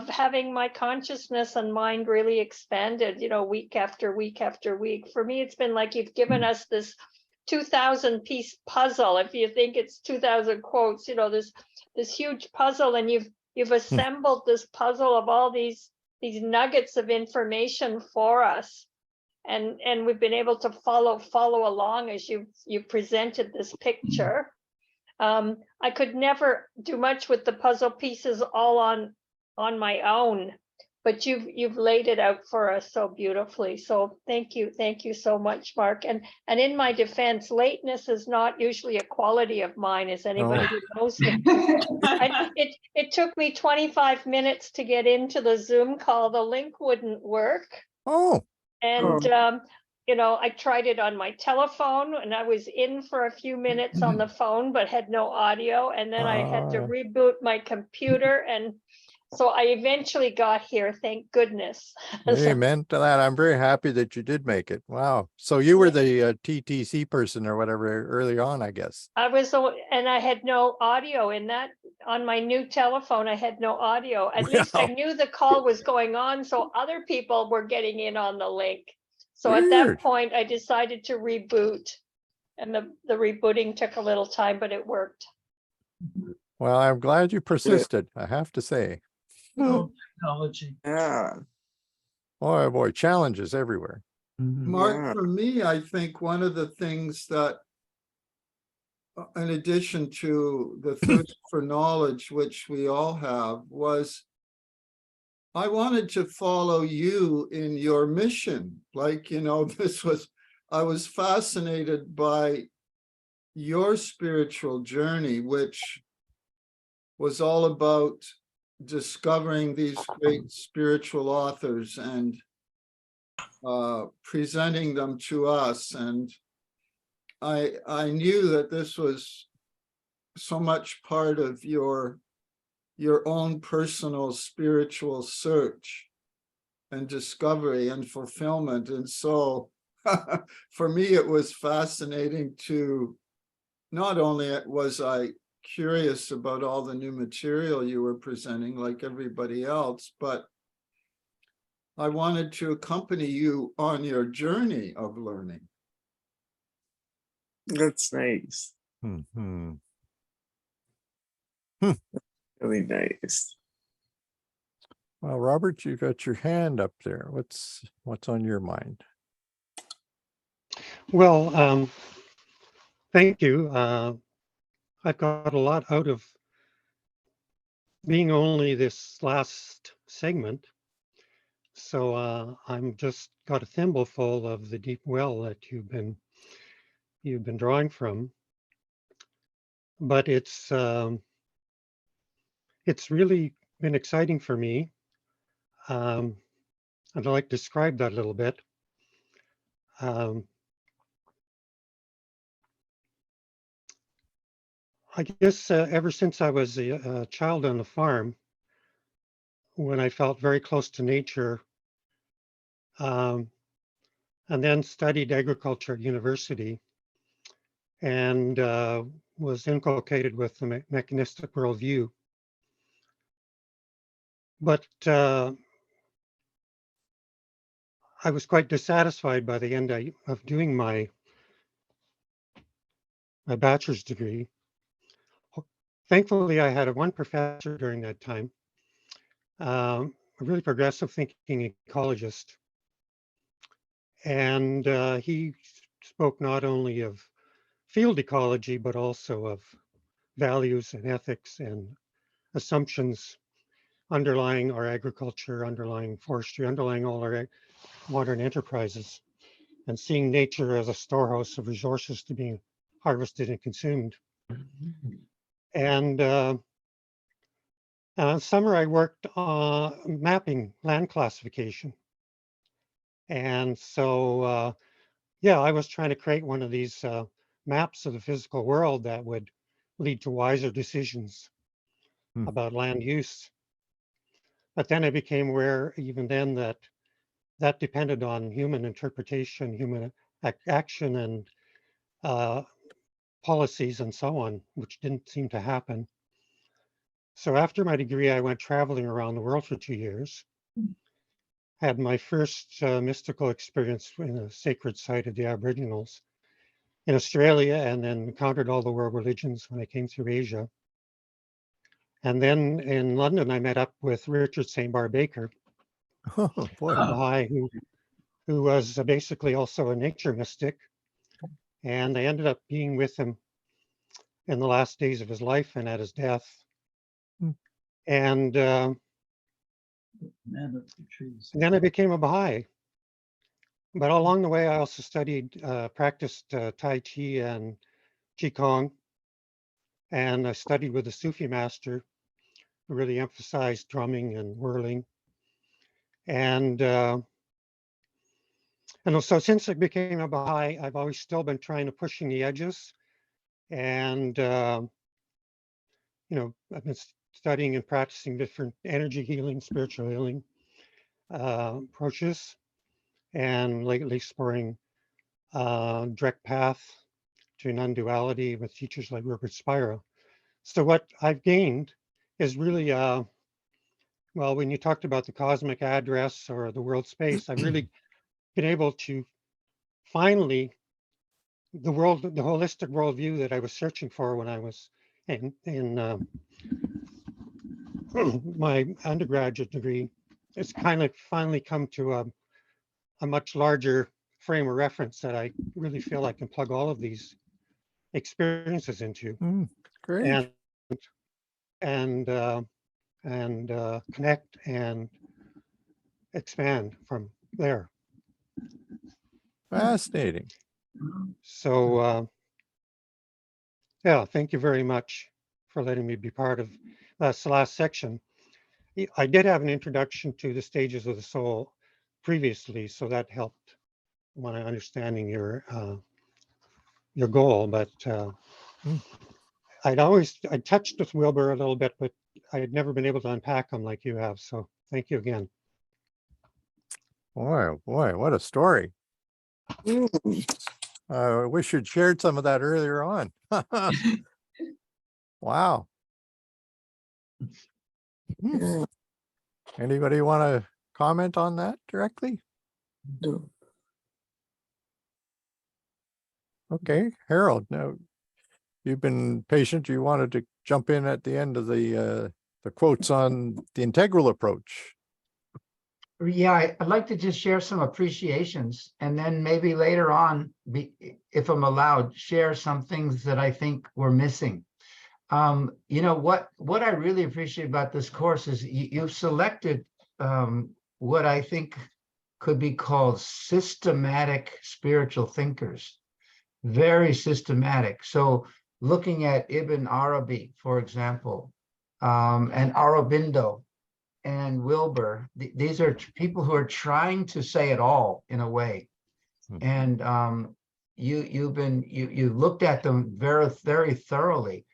having my consciousness and mind really expanded, week after week after week. For me, it's been like you've given us this 2,000 piece puzzle. If you think it's 2,000 quotes, this huge puzzle, and you've assembled this puzzle of all these nuggets of information for us. And we've been able to follow along as you presented this picture. I could never do much with the puzzle pieces all on my own, but you've laid it out for us so beautifully. So thank you so much, Mark. And in my defense, lateness is not usually a quality of mine, as anybody who knows me. It took me 25 minutes to get into the Zoom call. The link wouldn't work. And I tried it on my telephone, and I was in for a few minutes on the phone, but had no audio. And then I had to reboot my computer. And so I eventually got here, thank goodness. Amen to that. I'm very happy that you did make it. Wow. So you were the TTC person or whatever early on, I guess. I was, and I had no audio in that. On my new telephone, I had no audio. At least I knew the call was going on, so other people were getting in on the link. So at that point, I decided to reboot, and the rebooting took a little time, but it worked. Well, I'm glad you persisted, I have to say. Technology. Yeah. Oh boy, challenges everywhere. Mark, for me, I think one of the things that, in addition to the thirst for knowledge, which we all have, was I wanted to follow you in your mission. Like, I was fascinated by your spiritual journey, which was all about discovering these great spiritual authors and presenting them to us. And I knew that this was so much part of your own personal spiritual search and discovery and fulfillment. And so for me, it was fascinating to, not only was I curious about all the new material you were presenting like everybody else, but I wanted to accompany you on your journey of learning. That's nice. Mm-hmm. Really nice. Well, Robert, you got your hand up there. What's on your mind? Well, thank you. I've got a lot out of being only this last segment. So I'm just got a thimbleful of the deep well that you've been drawing from. But it's really been exciting for me. I'd like to describe that a little bit. I guess ever since I was a child on the farm, when I felt very close to nature, and then studied agriculture at university, and was inculcated with the mechanistic worldview. But I was quite dissatisfied by the end of doing my bachelor's degree, thankfully, I had one professor during that time, a really progressive thinking ecologist. And he spoke not only of field ecology, but also of values and ethics and assumptions underlying our agriculture, underlying forestry, underlying all our modern enterprises, and seeing nature as a storehouse of resources to be harvested and consumed. And summer I worked on mapping land classification. And so, yeah, I was trying to create one of these maps of the physical world that would lead to wiser decisions about land use. But then I became aware even then that that depended on human interpretation, human action, and policies and so on, which didn't seem to happen. So after my degree, I went traveling around the world for 2 years. Had my first mystical experience in a sacred site of the Aboriginals in Australia, and then encountered all the world religions when I came through Asia. And then in London, I met up with Richard St. Bar Baker, Oh boy. a Baha'i who was basically also a nature mystic. And I ended up being with him in the last days of his life and at his death. And then I became a Baha'i. But along the way, I also practiced Tai Chi and Qigong. And I studied with a Sufi master who really emphasized drumming and whirling. And so since I became a Baha'i, I've always still been trying to pushing the edges. And, I've been studying and practicing different energy healing, spiritual healing approaches, and lately exploring direct path to non-duality with teachers like Rupert Spira. So what I've gained is really, well, when you talked about the cosmic address or the world space, I've really been able to finally, the holistic worldview that I was searching for when I was in my undergraduate degree, it's kind of finally come to a much larger frame of reference that I really feel I can plug all of these experiences into. Great. And connect and expand from there. Fascinating. So yeah, thank you very much for letting me be part of this last section. I did have an introduction to the stages of the soul previously, so that helped when I understanding your goal. But I touched with Wilbur a little bit, but I had never been able to unpack them like you have. So thank you again. Boy, oh boy, what a story. I wish you'd shared some of that earlier on. Wow. Anybody want to comment on that directly? No. Okay, Harold, now you've been patient. You wanted to jump in at the end of the quotes on the integral approach. Yeah, I'd like to just share some appreciations, and then maybe later on, if I'm allowed, share some things that I think we're missing. What I really appreciate about this course is you've selected what I think could be called systematic spiritual thinkers, very systematic. So looking at Ibn Arabi, for example, and Aurobindo and Wilbur, these are people who are trying to say it all in a way. And you looked at them very, very thoroughly,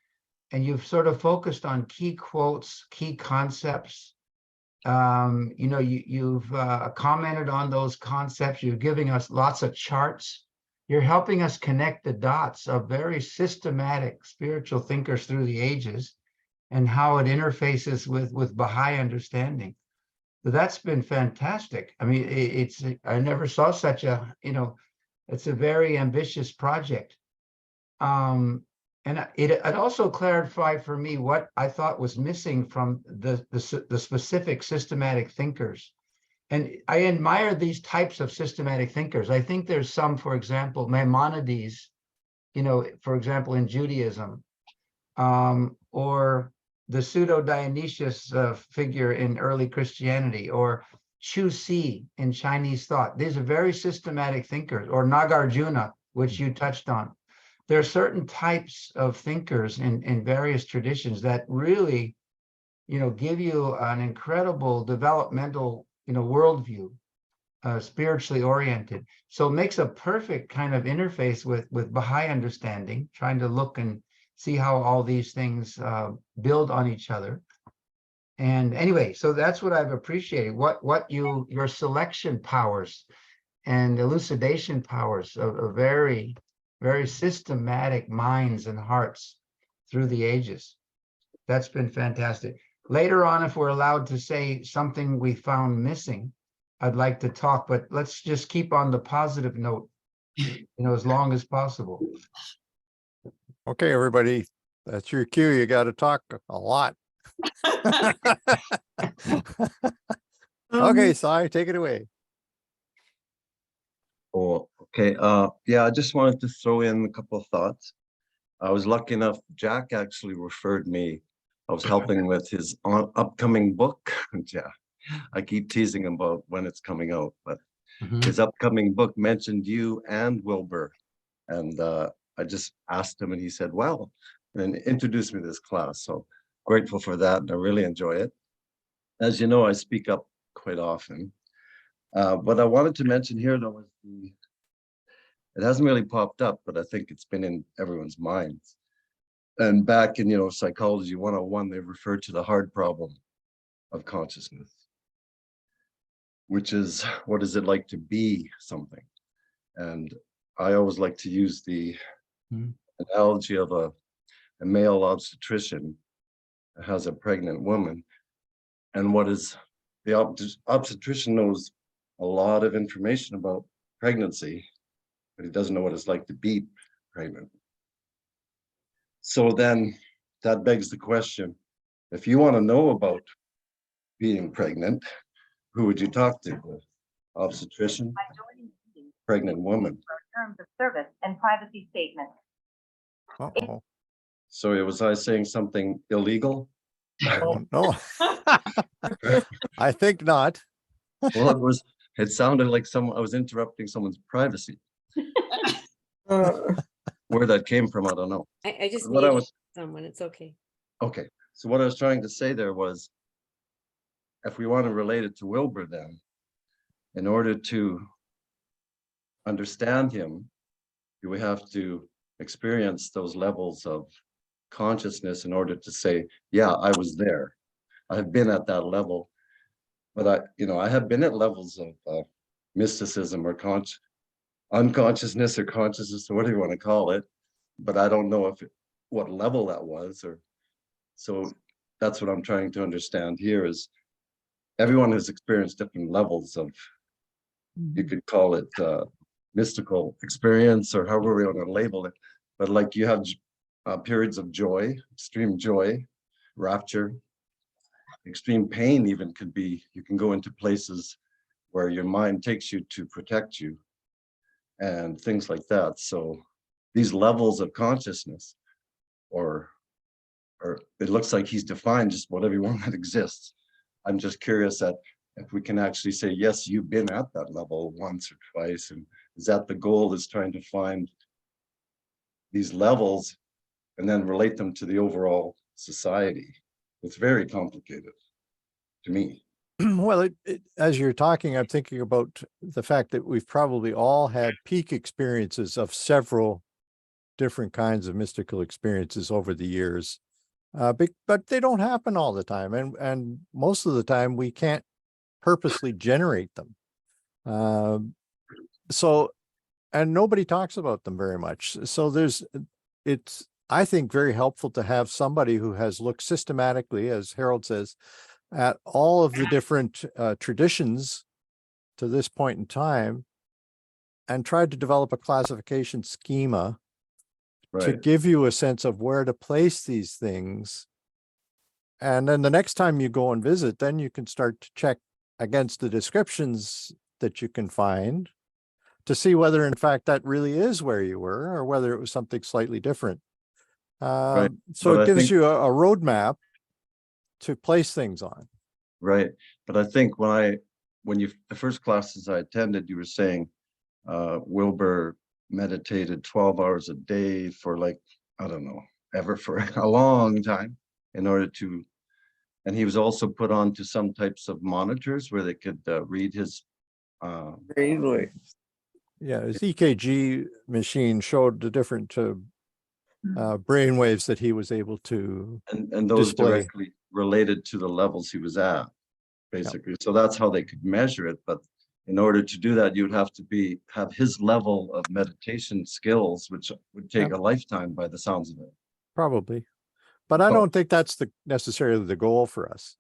and you've sort of focused on key quotes, key concepts. You've commented on those concepts. You're giving us lots of charts. You're helping us connect the dots of very systematic spiritual thinkers through the ages and how it interfaces with Baha'i understanding. So that's been fantastic. I mean, I never saw such a, it's a very ambitious project. And And it also clarified for me what I thought was missing from the specific systematic thinkers. And I admire these types of systematic thinkers. I think there's some, for example, Maimonides, for example, in Judaism, or the pseudo-Dionysius figure in early Christianity, or Chu Si in Chinese thought. These are very systematic thinkers, or Nagarjuna, which you touched on. There are certain types of thinkers in various traditions that really, give you an incredible developmental, worldview, spiritually oriented. So it makes a perfect kind of interface with Baha'i understanding, trying to look and see how all these things build on each other. And anyway, so that's what I've appreciated. Your selection powers and elucidation powers of very, very systematic minds and hearts through the ages. That's been fantastic. Later on, if we're allowed to say something we found missing, I'd like to talk, but let's just keep on the positive note, as long as possible. Okay, everybody, that's your cue. You got to talk a lot. Okay, Sai, take it away. Oh, okay. Yeah, I just wanted to throw in a couple of thoughts. I was lucky enough, Jack actually referred me. I was helping with his upcoming book. Yeah, I keep teasing him about when it's coming out, but his upcoming book mentioned you and Wilbur. And I just asked him and he said, well, and introduced me to this class. So grateful for that. And I really enjoy it. As you know, I speak up quite often. What I wanted to mention here, though, was it hasn't really popped up, but I think it's been in everyone's minds. And back in, Psychology 101, they referred to the hard problem of consciousness, which is, what is it like to be something? And I always like to use the analogy of a male obstetrician that has a pregnant woman. And what is the obstetrician knows a lot of information about pregnancy, but he doesn't know what it's like to be pregnant. So then that begs the question, if you want to know about being pregnant, who would you talk to? The obstetrician, pregnant woman. Terms of service and privacy statement. Uh-oh. Sorry, was I saying something illegal? No, I think not. Well, it sounded like I was interrupting someone's privacy. Where that came from, I don't know. I just What need someone, it's okay. Okay, so what I was trying to say there was, if we want to relate it to Wilbur, then, in order to understand him, we have to experience those levels of consciousness in order to say, yeah, I was there. I have been at that level, but I have been at levels of mysticism or unconsciousness or consciousness or whatever you want to call it, but I don't know what level that was. Or so that's what I'm trying to understand here is everyone has experienced different levels of, you could call it mystical experience or however we want to label it, but like you have periods of joy, extreme joy, rapture, extreme pain even could be, you can go into places where your mind takes you to protect you and things like that. So these levels of consciousness, or it looks like he's defined just about everyone that exists. I'm just curious that if we can actually say, yes, you've been at that level once or twice, and is that the goal, is trying to find these levels and then relate them to the overall society. It's very complicated to me. Well, as you're talking, I'm thinking about the fact that we've probably all had peak experiences of several different kinds of mystical experiences over the years, but they don't happen all the time, and most of the time we can't purposely generate them. So, and nobody talks about them very much. So it's, I think, very helpful to have somebody who has looked systematically, as Harold says, at all of the different traditions to this point in time and tried to develop a classification schema to Right. give you a sense of where to place these things. And then the next time you go and visit, then you can start to check against the descriptions that you can find to see whether in fact that really is where you were or whether it was something slightly different. Right. So But it I gives think- you a roadmap to place things on. Right. But I think the first classes I attended, you were saying Wilbur meditated 12 hours a day for like, I don't know, ever for a long time in order to, and he was also put on to some types of monitors where they could read his Brainwave. Yeah, his EKG machine showed the different brain waves that he was able to and those display. directly related to the levels he was at, basically. So that's how they could measure it. But in order to do that, you'd have to have his level of meditation skills, which would take a lifetime by the sounds of it. Probably. But I don't think that's necessarily the goal for us.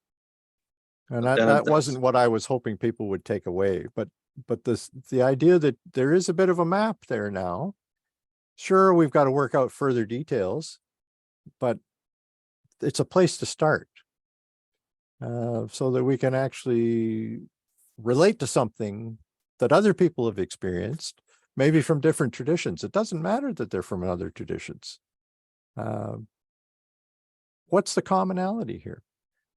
And that wasn't what I was hoping people would take away. But the idea that there is a bit of a map there now. Sure, we've got to work out further details, but it's a place to start. So that we can actually relate to something that other people have experienced, maybe from different traditions. It doesn't matter that they're from other traditions. What's the commonality here?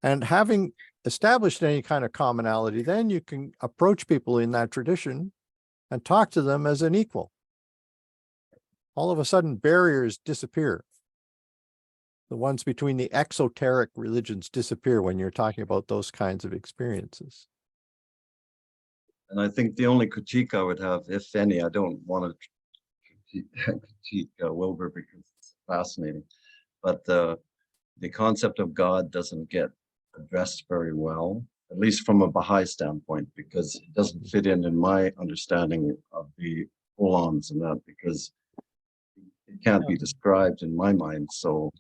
And having established any kind of commonality, then you can approach people in that tradition and talk to them as an equal. All of a sudden, barriers disappear. The ones between the exoteric religions disappear when you're talking about those kinds of experiences. And I think the only critique I would have, if any, I don't want to critique Wilbur because it's fascinating, but the concept of God doesn't get addressed very well, at least from a Baha'i standpoint, because it doesn't fit in my understanding of the holons and that, because it can't be described in my mind. So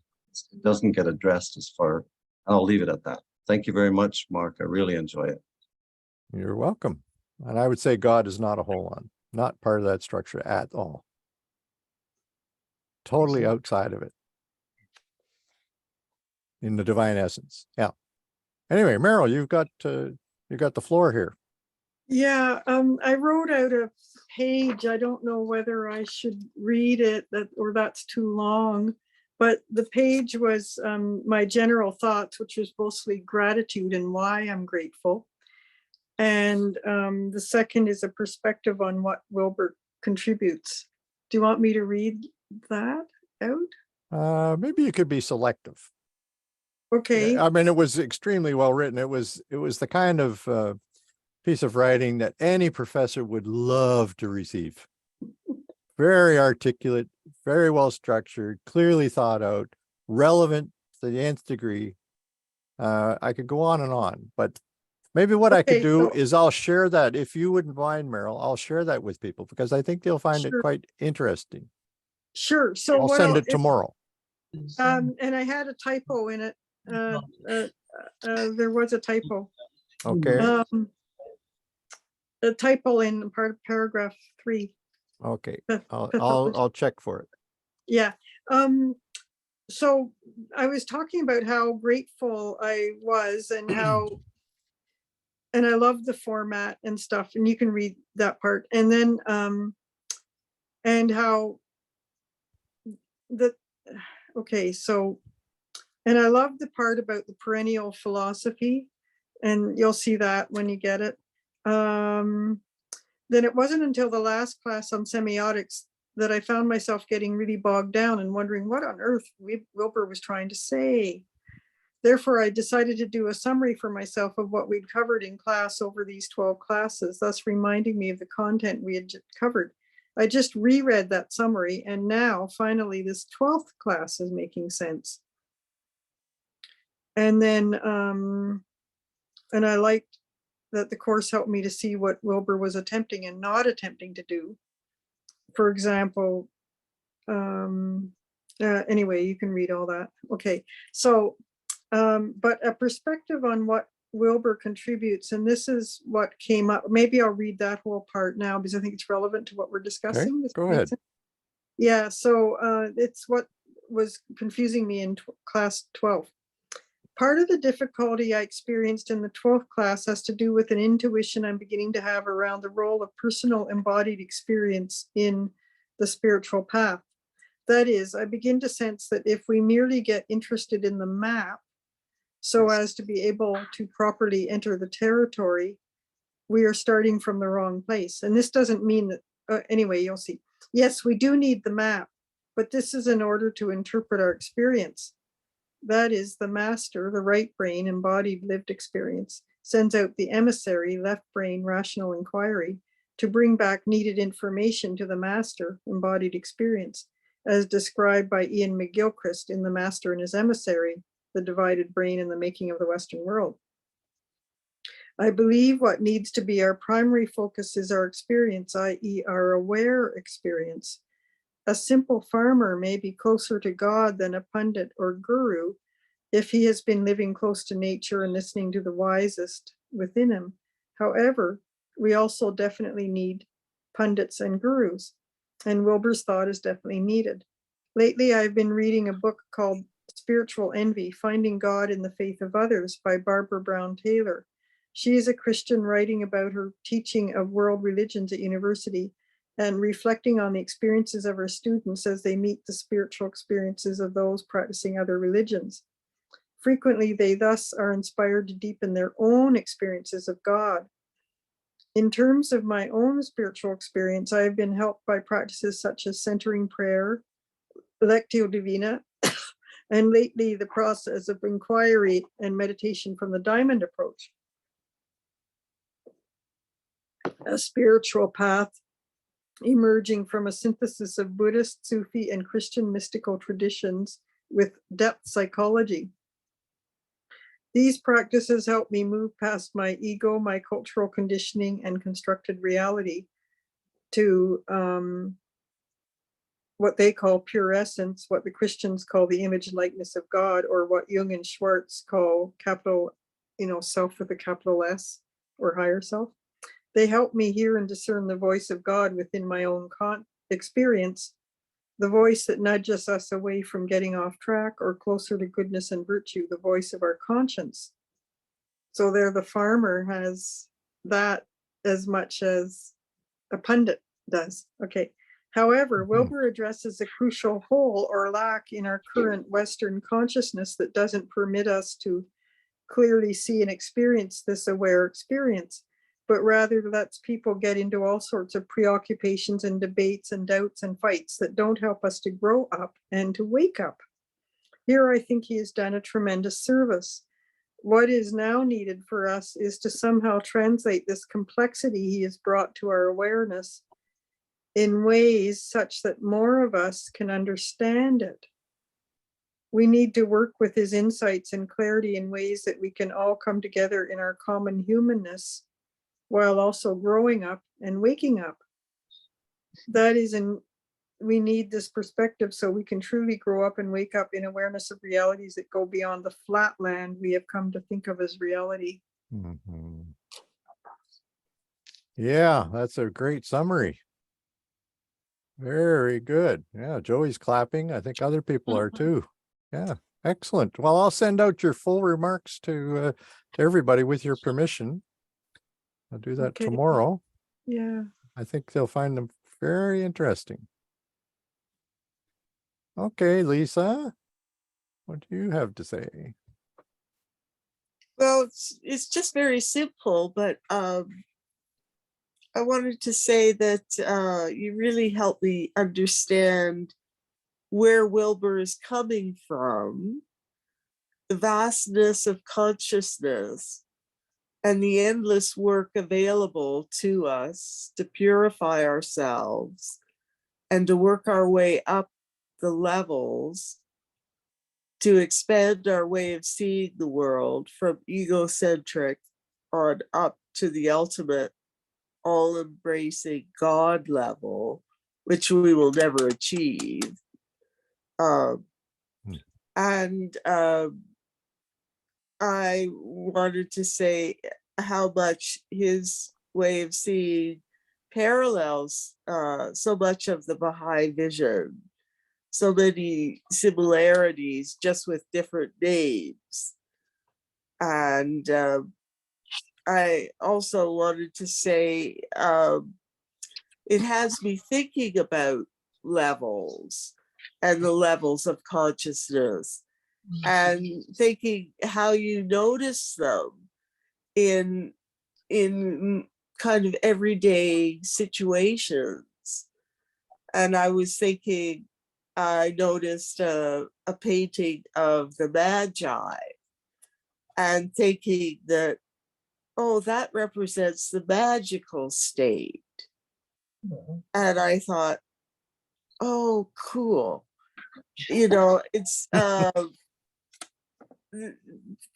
it doesn't get addressed as far. I'll leave it at that. Thank you very much, Mark. I really enjoy it. You're welcome. And I would say God is not a holon, not part of that structure at all. Totally outside of it. In the divine essence. Yeah. Anyway, Meryl, you've got the floor here. Yeah, I wrote out a page. I don't know whether I should read it or that's too long, but the page was my general thoughts, which was mostly gratitude and why I'm grateful. And the second is a perspective on what Wilbur contributes. Do you want me to read that out? Maybe you could be selective. Okay. I mean, it was extremely well written. It was the kind of piece of writing that any professor would love to receive. Very articulate, very well structured, clearly thought out, relevant to the nth degree. I could go on and on, but maybe what I could do is I'll share that. If you wouldn't mind, Meryl, I'll share that with people because I think they'll find it quite interesting. Sure. So I'll send it tomorrow. And I had a typo in it. There was a typo. Okay. A typo in paragraph 3. Okay. I'll check for it. Yeah. So I was talking about how grateful I was and how, and I love the format and stuff, and you can read that part. And then, and how okay, so, and I love the part about the perennial philosophy, and you'll see that when you get it. Then it wasn't until the last class on semiotics that I found myself getting really bogged down and wondering what on earth Wilbur was trying to say. Therefore, I decided to do a summary for myself of what we'd covered in class over these 12 classes, thus reminding me of the content we had covered. I just reread that summary, and now finally this 12th class is making sense. And then, and I liked that the course helped me to see what Wilbur was attempting and not attempting to do. For example, anyway, you can read all that. Okay, so, but a perspective on what Wilbur contributes, and this is what came up. Maybe I'll read that whole part now because I think it's relevant to what we're discussing. Okay, go ahead. Yeah, so it's what was confusing me in class 12. Part of the difficulty I experienced in the 12th class has to do with an intuition I'm beginning to have around the role of personal embodied experience in the spiritual path. That is, I begin to sense that if we merely get interested in the map so as to be able to properly enter the territory, we are starting from the wrong place. And this doesn't mean that, anyway, you'll see. Yes, we do need the map, but this is in order to interpret our experience. That is, the master, the right brain, embodied lived experience, sends out the emissary, left brain, rational inquiry, to bring back needed information to the master, embodied experience, as described by Ian McGilchrist in The Master and His Emissary, The Divided Brain and the Making of the Western World. I believe what needs to be our primary focus is our experience, i.e. our aware experience. A simple farmer may be closer to God than a pundit or guru if he has been living close to nature and listening to the wisest within him. However, we also definitely need pundits and gurus, and Wilber's thought is definitely needed. Lately, I've been reading a book called Spiritual Envy, Finding God in the Faith of Others by Barbara Brown Taylor. She is a Christian writing about her teaching of world religions at university and reflecting on the experiences of her students as they meet the spiritual experiences of those practicing other religions. Frequently, they thus are inspired to deepen their own experiences of God. In terms of my own spiritual experience, I have been helped by practices such as centering prayer, Lectio Divina, and lately the process of inquiry and meditation from the diamond approach. A spiritual path emerging from a synthesis of Buddhist, Sufi, and Christian mystical traditions with depth psychology. These practices help me move past my ego, my cultural conditioning, and constructed reality to what they call pure essence, what the Christians call the image and likeness of God, or what Jung and Schwartz call capital, self with a capital S, or higher self. They help me hear and discern the voice of God within my own experience, the voice that nudges us away from getting off track or closer to goodness and virtue, the voice of our conscience. So there, the farmer has that as much as a pundit does. Okay. However, Wilber addresses a crucial hole or lack in our current Western consciousness that doesn't permit us to clearly see and experience this aware experience, but rather lets people get into all sorts of preoccupations and debates and doubts and fights that don't help us to grow up and to wake up. Here, I think he has done a tremendous service. What is now needed for us is to somehow translate this complexity he has brought to our awareness in ways such that more of us can understand it. We need to work with his insights and clarity in ways that we can all come together in our common humanness while also growing up and waking up. That is, we need this perspective so we can truly grow up and wake up in awareness of realities that go beyond the flat land we have come to think of as reality. Mm-hmm. Yeah, that's a great summary. Very good. Yeah, Joey's clapping. I think other people are too. Yeah, excellent. Well, I'll send out your full remarks to everybody with your permission. I'll do that tomorrow. Yeah. I think they'll find them very interesting. Okay, Lisa, what do you have to say? Well, it's just very simple, but I wanted to say that you really helped me understand where Wilber is coming from, the vastness of consciousness, and the endless work available to us to purify ourselves and to work our way up the levels to expand our way of seeing the world from egocentric on up to the ultimate all-embracing God level, which we will never achieve. And I wanted to say how much his way of seeing parallels so much of the Baha'i vision, so many similarities just with different names. And I also wanted to say it has me thinking about levels and the levels of consciousness, and thinking how you notice them in kind of everyday situations. And I was thinking, I noticed a painting of the Magi and thinking that, oh, that represents the magical state. And I thought, oh, cool. You know, it's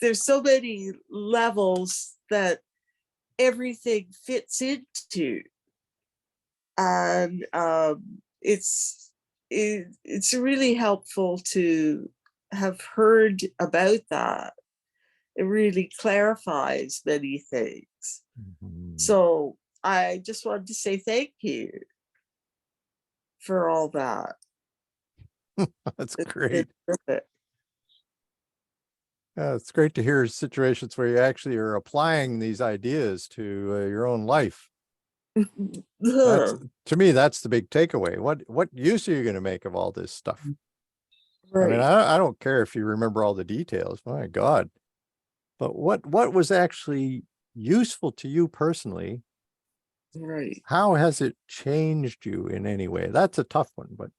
there's so many levels that everything fits into, and it's really helpful to have heard about that. It really clarifies many things. So I just wanted to say thank you for all that. That's It's great. terrific. It's great to hear situations where you actually are applying these ideas to your own life. That's, to me, that's the big takeaway. What use are you going to make of all this stuff? Right. I mean, I don't care if you remember all the details. My God. But what was actually useful to you personally? Right. How has it changed you in any way? That's a tough one, but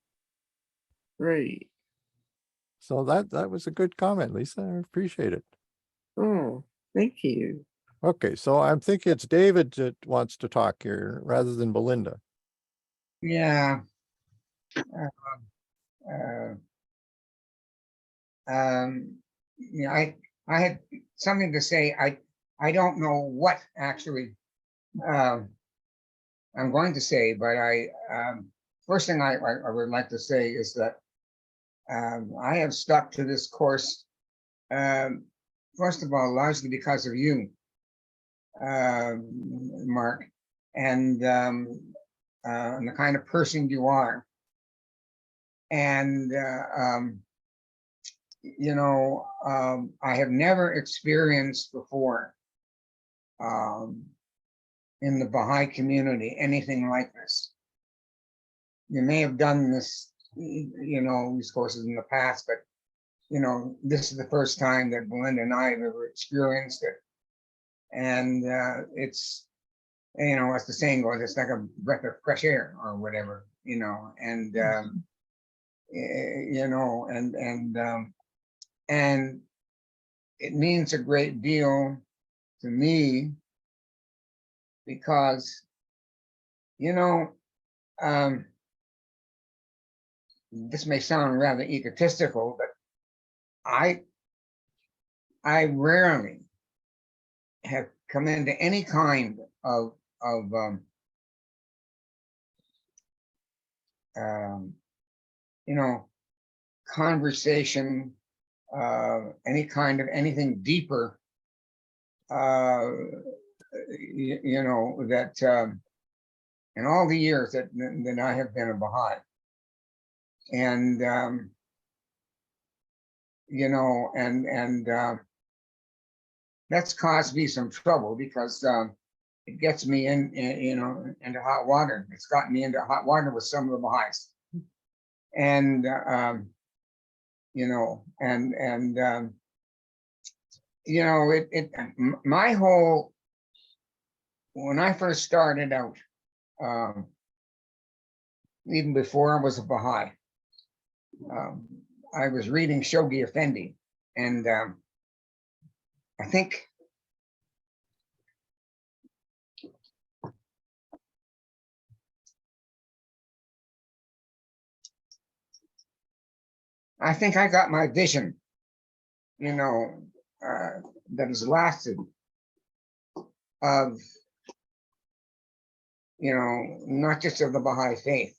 Right. so that was a good comment, Lisa. I appreciate it. Oh, thank you. Okay, so I'm thinking it's David that wants to talk here rather than Belinda. Yeah. You know, I had something to say. I don't know what actually I'm going to say, but first thing I would like to say is that I have stuck to this course, first of all, largely because of you, Mark, and the kind of person you are. And you know, I have never experienced before in the Baha'i community anything like this. You may have done this, you know, these courses in the past, but you know, this is the first time that Belinda and I have ever experienced it. And it's, you know, as the saying goes, it's like a breath of fresh air or whatever, you know, and you know, and it means a great deal to me because, you know, this may sound rather egotistical, but I rarely have come into any kind of you know, conversation, any kind of anything deeper, you know, that in all the years that I have been a Baha'i. And you know, and that's caused me some trouble because it gets me in, you know, into hot water. It's gotten me into hot water with some of the Baha'is, and you know, and you know, my whole, when I first started out, even before I was a Baha'i, I was reading Shoghi Effendi, and I think I got my vision, you know, that has lasted of, you know, not just of the Baha'i faith,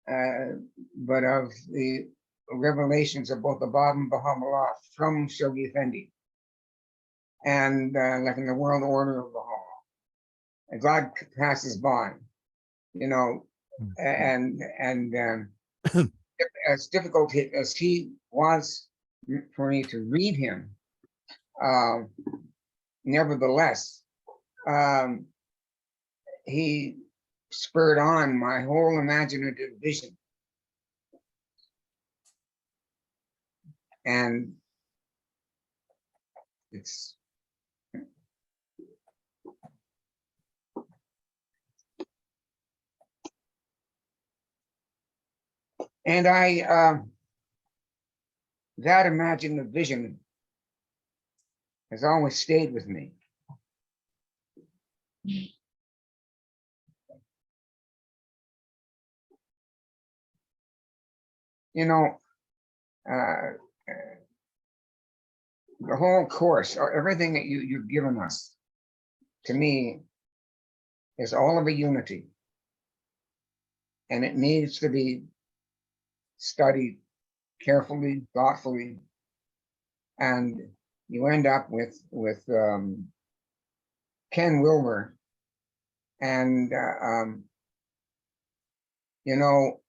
but of the revelations of both the Bab and Baha'u'llah from Shoghi Effendi, and like in the world order of Baha'u'llah. God passes by, you know, and as difficult as he was for me to read him, nevertheless, he spurred on my whole imaginative vision. And it's and that imaginative vision has always stayed with me. You know, the whole course, or everything that you've given us, to me, is all of a unity. And it needs to be studied carefully, thoughtfully, and you end up with Ken Wilber, and you know,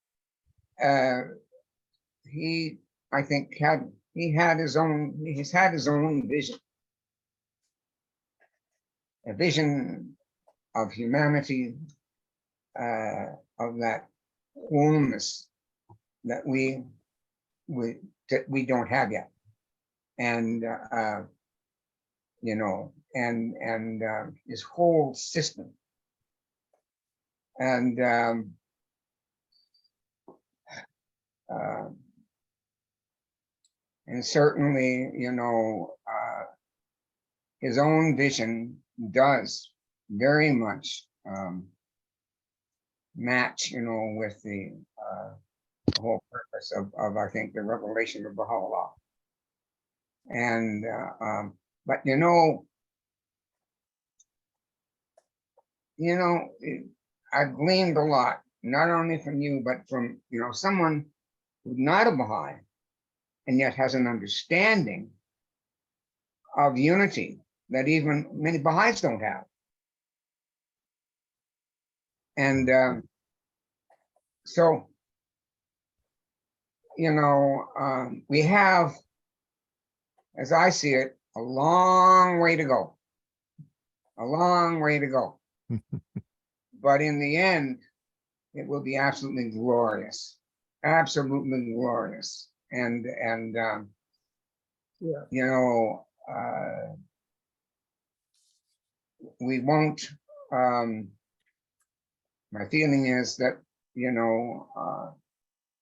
he, I think, he's had his own vision, a vision of humanity, of that wholeness that we don't have yet, and you know, and his whole system, and certainly, you know, his own vision does very much match, you know, with the whole purpose of I think the revelation of Baha'u'llah. And but you know, I've gleaned a lot, not only from you, but from, you know, someone who's not a Baha'i and yet has an understanding of unity that even many Baha'is don't have. And so, you know, we have, as I see it, a long way to go. A long way to go. But in the end, it will be absolutely glorious. Absolutely glorious. And Yeah. you know, we won't, my feeling is that, you know,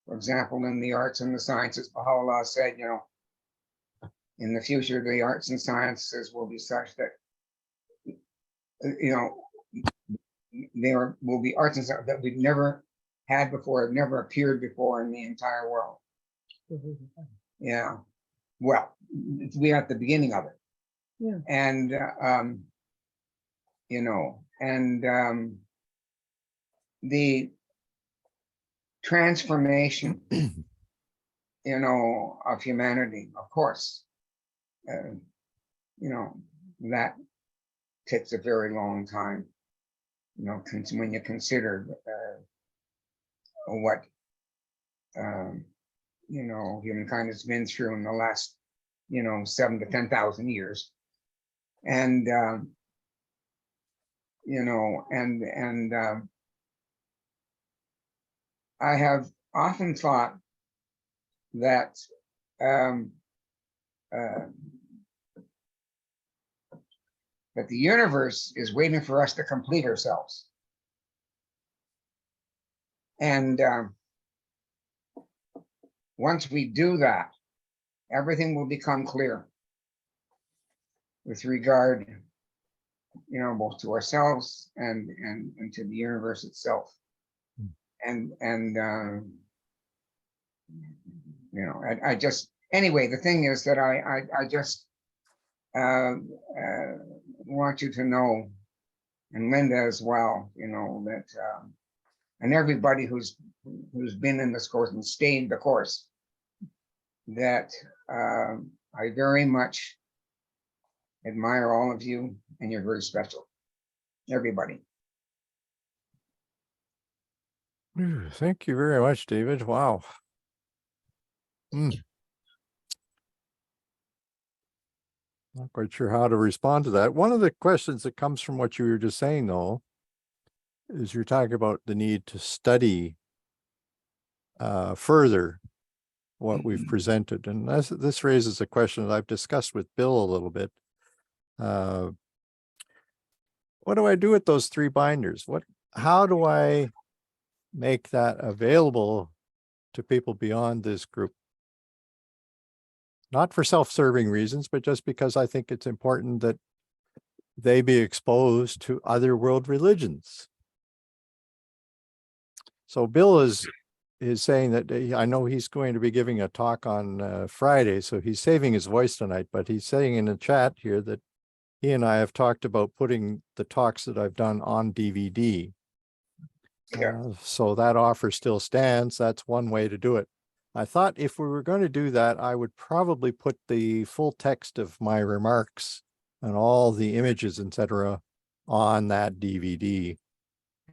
for example, in the arts and the sciences, Baha'u'llah said, you know, in the future, the arts and sciences will be such that, you know, there will be arts and sciences that we've never had before, have never appeared before in the entire world. Yeah. Well, we're at the beginning of it. Yeah. And, you know, and the transformation, you know, of humanity, of course, you know, that takes a very long time, you know, when you consider what, you know, humankind has been through in the last, you know, 7,000 to 10,000 years. And, you know, and I have often thought that that the universe is waiting for us to complete ourselves. And once we do that, everything will become clear with regard, you know, both to ourselves and to the universe itself. And you know, I just, anyway, the thing is that I just want you to know, and Linda as well, you know, that and everybody who's been in this course and stayed the course, that I very much admire all of you, and you're very special, everybody. Thank you very much, David. Wow. Not quite sure how to respond to that. One of the questions that comes from what you were just saying, though, is you're talking about the need to study further what we've presented. And this raises a question that I've discussed with Bill a little bit. What do I do with those 3 binders? How do I make that available to people beyond this group? Not for self-serving reasons, but just because I think it's important that they be exposed to other world religions. So Bill is saying that I know he's going to be giving a talk on Friday, so he's saving his voice tonight, but he's saying in the chat here that he and I have talked about putting the talks that I've done on DVD. So that offer still stands. That's one way to do it. I thought if we were going to do that, I would probably put the full text of my remarks and all the images, etc., on that DVD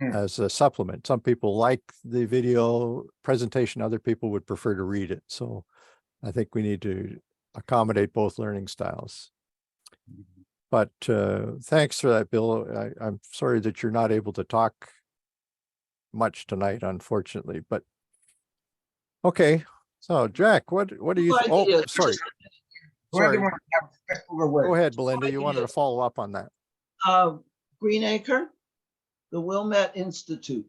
as a supplement. Some people like the video presentation, other people would prefer to read it. So I think we need to accommodate both learning styles. But thanks for that, Bill. I'm sorry that you're not able to talk much tonight, unfortunately, but okay. So Jack, what do you sorry. Go ahead, Belinda. You wanted to follow up on that. Greenacre, the Wilmette Institute.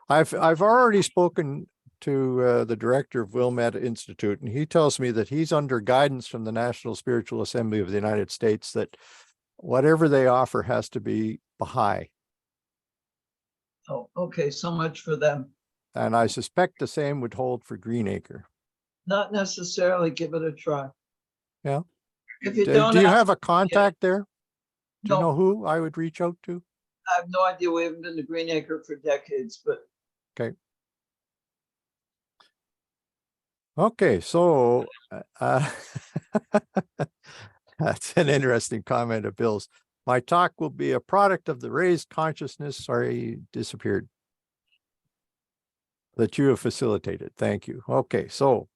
I've already spoken to the director of Wilmette Institute, and he tells me that he's under guidance from the National Spiritual Assembly of the United States that whatever they offer has to be Baha'i. Oh, okay. So much for them. And I suspect the same would hold for Greenacre. Not necessarily. Give it a try. Yeah. If you do don't you have a contact there? Do No. you know who I would reach out to? I have no idea. We haven't been to Greenacre for decades, but okay. Okay, so that's an interesting comment of Bill's. My talk will be a product of the raised consciousness. Sorry, he disappeared. That you have facilitated. Thank you. Okay, so,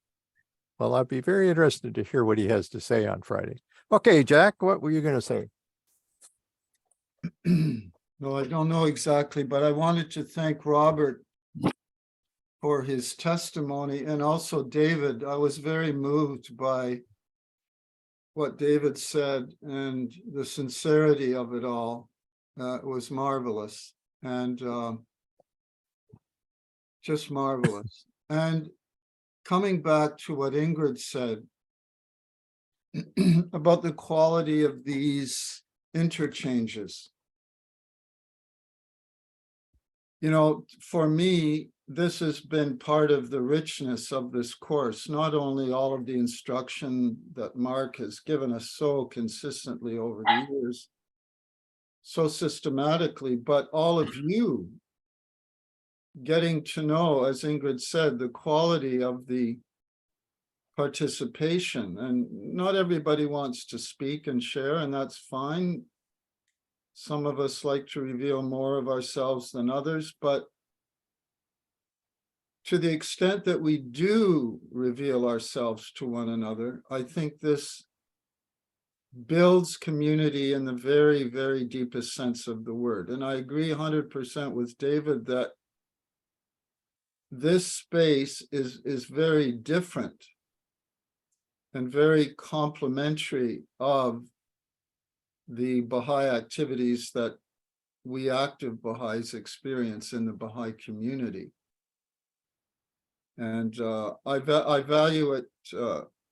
well, I'd be very interested to hear what he has to say on Friday. Okay, Jack, what were you going to say? No, I don't know exactly, but I wanted to thank Robert for his testimony, and also David. I was very moved by what David said and the sincerity of it all. It was marvelous and just marvelous. And coming back to what Ingrid said about the quality of these interchanges, you know, for me, this has been part of the richness of this course, not only all of the instruction that Mark has given us so consistently over the years, so systematically, but all of you getting to know, as Ingrid said, the quality of the participation. And not everybody wants to speak and share, and that's fine. Some of us like to reveal more of ourselves than others, but to the extent that we do reveal ourselves to one another, I think this builds community in the very, very deepest sense of the word. And I agree 100% with David that this space is very different and very complementary of the Baha'i activities that we active Baha'is experience in the Baha'i community. And I value it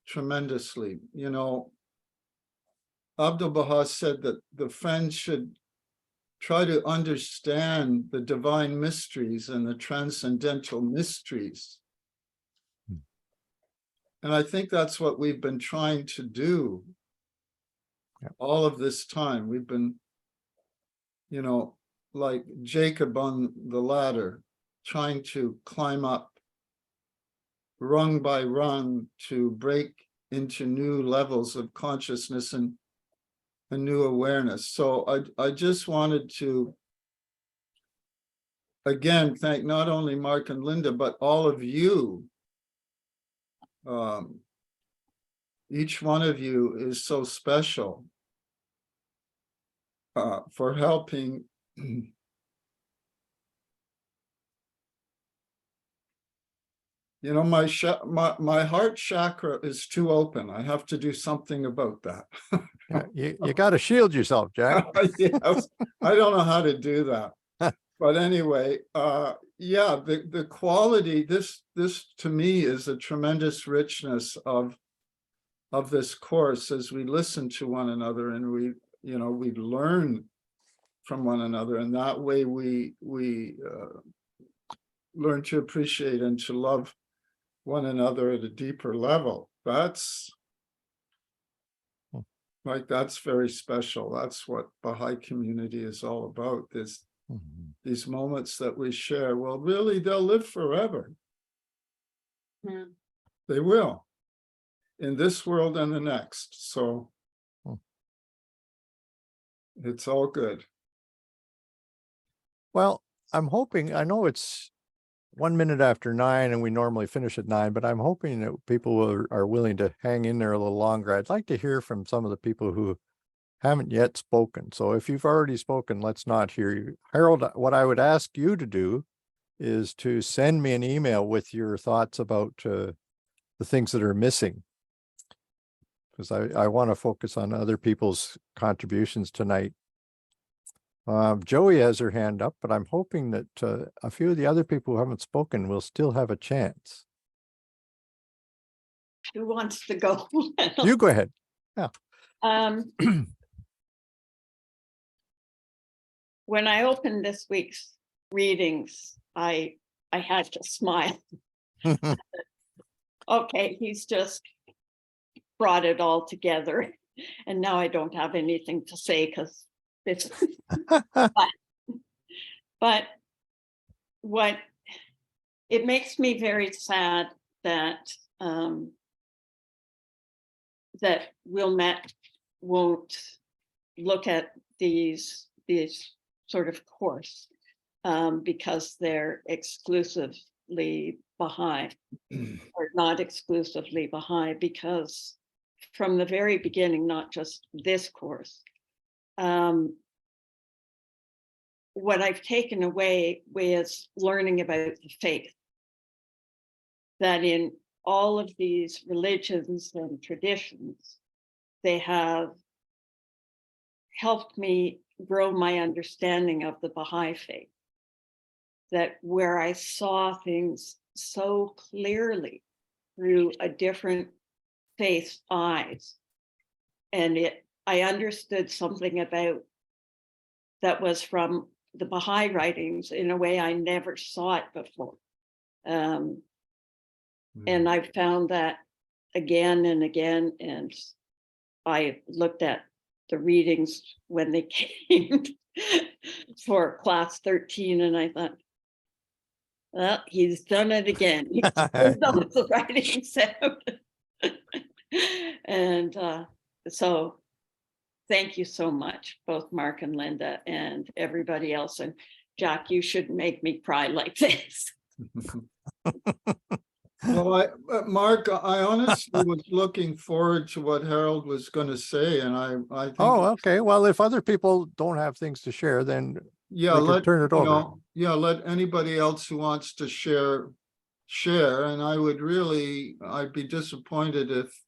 tremendously. You know, Abdul Baha said that the friends should try to understand the divine mysteries and the transcendental mysteries. And I think that's what we've been trying to do all of this time. We've been, you know, like Jacob on the ladder, trying to climb up rung by rung to break into new levels of consciousness and a new awareness. So I just wanted to again, thank not only Mark and Linda, but all of you. Each one of you is so special for helping you know, my heart chakra is too open. I have to do something about that. Yeah, you got to shield yourself, Jack. Yes, I don't know how to do that. But anyway, yeah, the quality, this to me is a tremendous richness of this course as we listen to one another and we learn from one another, and that way we learn to appreciate and to love one another at a deeper level. That's very special. That's what Baha'i community is all about. These moments that we share, well, really, they'll live forever. They will, in this world and the next. So it's all good. Well, I'm hoping, I know it's 1 minute after 9 and we normally finish at 9, but I'm hoping that people are willing to hang in there a little longer. I'd like to hear from some of the people who haven't yet spoken. So if you've already spoken, let's not hear you. Harold, what I would ask you to do is to send me an email with your thoughts about the things that are missing, because I want to focus on other people's contributions tonight. Joey has her hand up, but I'm hoping that a few of the other people who haven't spoken will still have a chance. Who wants to go? You go ahead. Yeah. When I opened this week's readings, I had to smile. Okay, he's just brought it all together, and now I don't have anything to say because it's. but what it makes me very sad that that Wilmette won't look at these sort of course because they're exclusively Baha'i or not exclusively Baha'i, because from the very beginning, not just this course, what I've taken away is learning about the faith, that in all of these religions and traditions, they have helped me grow my understanding of the Baha'i faith, that where I saw things so clearly through a different faith's eyes, and I understood something about that was from the Baha'i writings in a way I never saw it before. And I found that again and again, and I looked at the readings when they came for class 13, and I thought, well, he's done it again. He's done the writings out. And so thank you so much, both Mark and Linda and everybody else. And Jack, you shouldn't make me cry like this. Well, Mark, I honestly was looking forward to what Harold was going to say, and I think. Oh, okay. Well, if other people don't have things to share, then yeah, we can turn it over. Let anybody else who wants to share. And I'd be disappointed if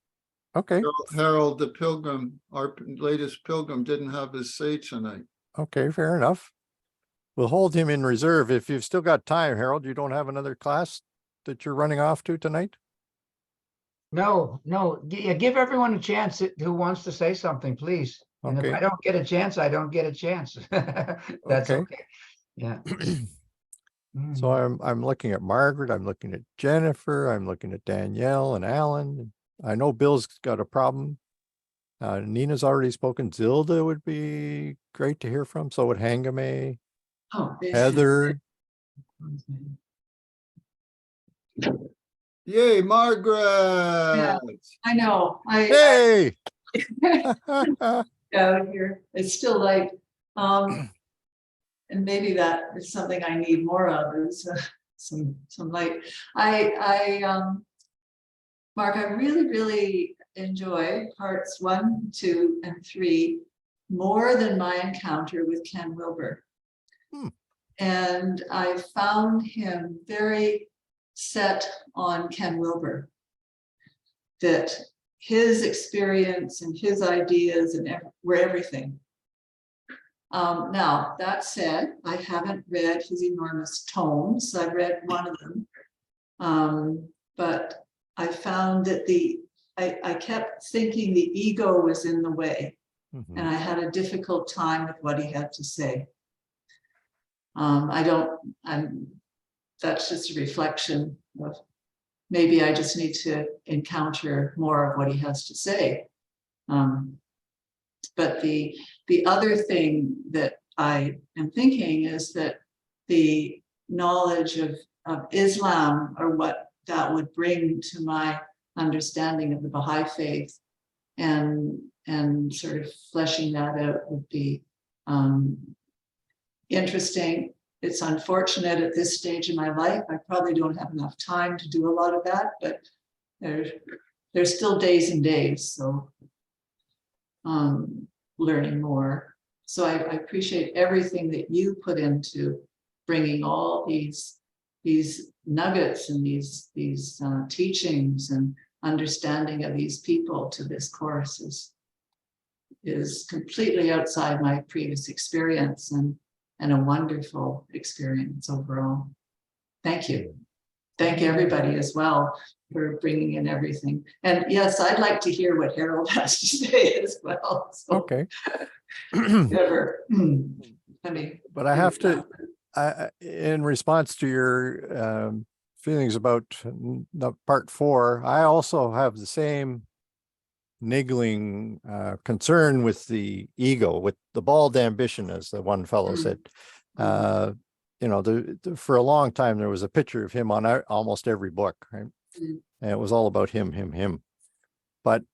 Harold the Pilgrim, our latest pilgrim, didn't have his say tonight. Okay, fair enough. We'll hold him in reserve. If you've still got time, Harold, you don't have another class that you're running off to tonight? No. Give everyone a chance who wants to say something, please. And if I don't get a chance, I don't get a chance. That's okay. Yeah. So I'm looking at Margaret, I'm looking at Jennifer, I'm looking at Danielle and Alan. I know Bill's got a problem. Nina's already spoken. Zilda would be great to hear from. So would Hangame. Heather. Yay, Margaret! Yeah, I know. Hey! Out here. It's still late. and maybe that is something I need more of, is some light. Mark, I really enjoy parts 1, 2, and 3 more than my encounter with Ken Wilber. And I found him very set on Ken Wilber, that his experience and his ideas and were everything. Now, that said, I haven't read his enormous tomes. I've read one of them, but I found that I kept thinking the ego was in the way, and I had a difficult time with what he had to say. That's just a reflection of maybe I just need to encounter more of what he has to say. But the other thing that I am thinking is that the knowledge of Islam, or what that would bring to my understanding of the Baha'i faith, and sort of fleshing that out would be interesting. It's unfortunate at this stage in my life. I probably don't have enough time to do a lot of that, but there's still days and days. So learning more. So I appreciate everything that you put into bringing all these nuggets and these teachings and understanding of these people to this course is completely outside my previous experience, and a wonderful experience overall. Thank you. Thank everybody as well for bringing in everything. And yes, I'd like to hear what Harold has to say as well. So, okay. Never. I mean, but I have to, in response to your feelings about the part 4, I also have the same niggling concern with the ego, with the bald ambition, as the one fellow said. You know, for a long time there was a picture of him on almost every book, right? And it was all about him. But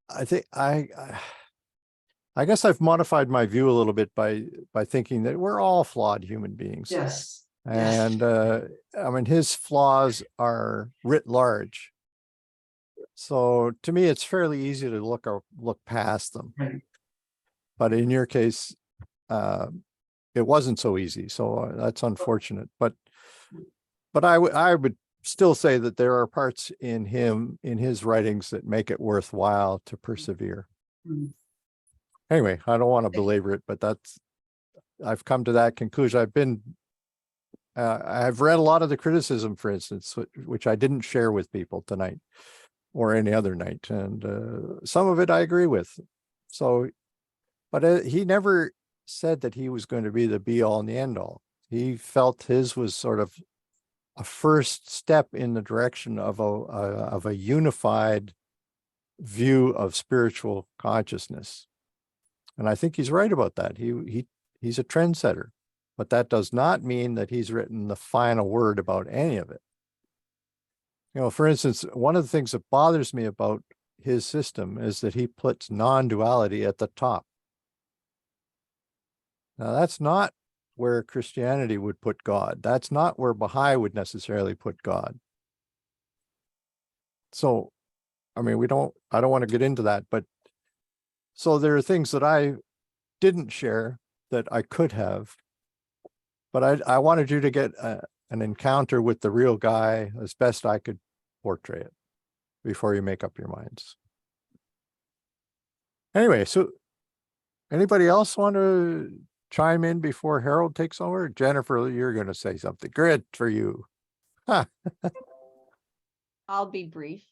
I think I guess I've modified my view a little bit by thinking that we're all flawed human beings. Yes. And I mean, his flaws are writ large. So to me, it's fairly easy to look past them. Right. But in your case, it wasn't so easy. So that's unfortunate. But I would still say that there are parts in his writings that make it worthwhile to persevere. Anyway, I don't want to belabor it, but I've come to that conclusion. I've read a lot of the criticism, for instance, which I didn't share with people tonight or any other night. And some of it I agree with. So, but he never said that he was going to be the be all and the end all. He felt his was sort of a first step in the direction of a unified view of spiritual consciousness. And I think he's right about that. He's a trendsetter, but that does not mean that he's written the final word about any of it. You know, for instance, one of the things that bothers me about his system is that he puts non-duality at the top. Now, that's not where Christianity would put God. That's not where Baha'i would necessarily put God. So, I mean, I don't want to get into that, but so there are things that I didn't share that I could have, but I wanted you to get an encounter with the real guy as best I could portray it before you make up your minds. Anyway, so anybody else want to chime in before Harold takes over? Jennifer, you're going to say something. Good for you. Huh. I'll be brief.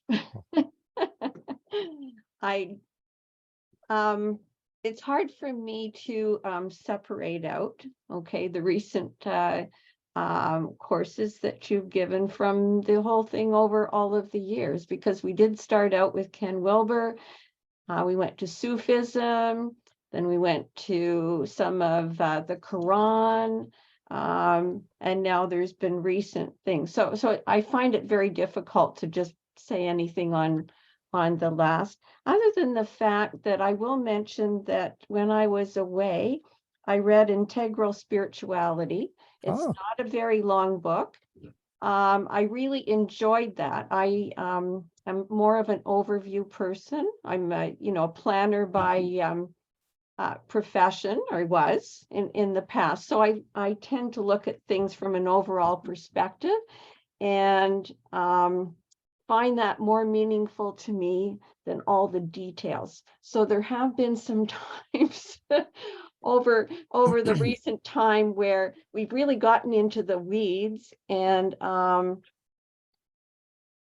It's hard for me to separate out, okay, the recent courses that you've given from the whole thing over all of the years, because we did start out with Ken Wilber. We went to Sufism, then we went to some of the Quran, and now there's been recent things. So I find it very difficult to just say anything on the last, other than the fact that I will mention that when I was away, I read Integral Spirituality. It's Oh. not a very long book. I really enjoyed that. I'm more of an overview person. I'm a, a planner by profession, or was in the past. So I tend to look at things from an overall perspective, and find that more meaningful to me than all the details. So there have been some times over the recent time where we've really gotten into the weeds, and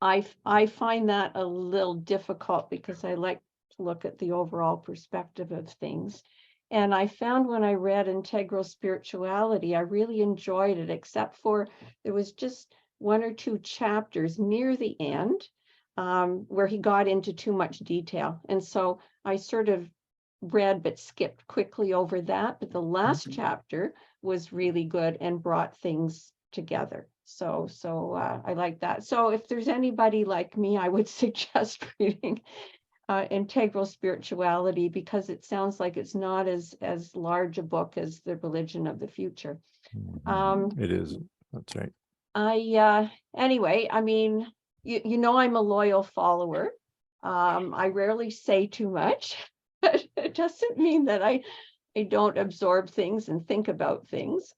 I find that a little difficult because I like to look at the overall perspective of things. And I found when I read Integral Spirituality, I really enjoyed it, except for there was just 1 or 2 chapters near the end where he got into too much detail. And so I sort of read but skipped quickly over that. But the last chapter was really good and brought things together. So I like that. So if there's anybody like me, I would suggest reading Integral Spirituality, because it sounds like it's not as large a book as The Religion of the Future. It is. That's right. Anyway, I mean, you know, I'm a loyal follower. I rarely say too much, but it doesn't mean that I don't absorb things and think about things.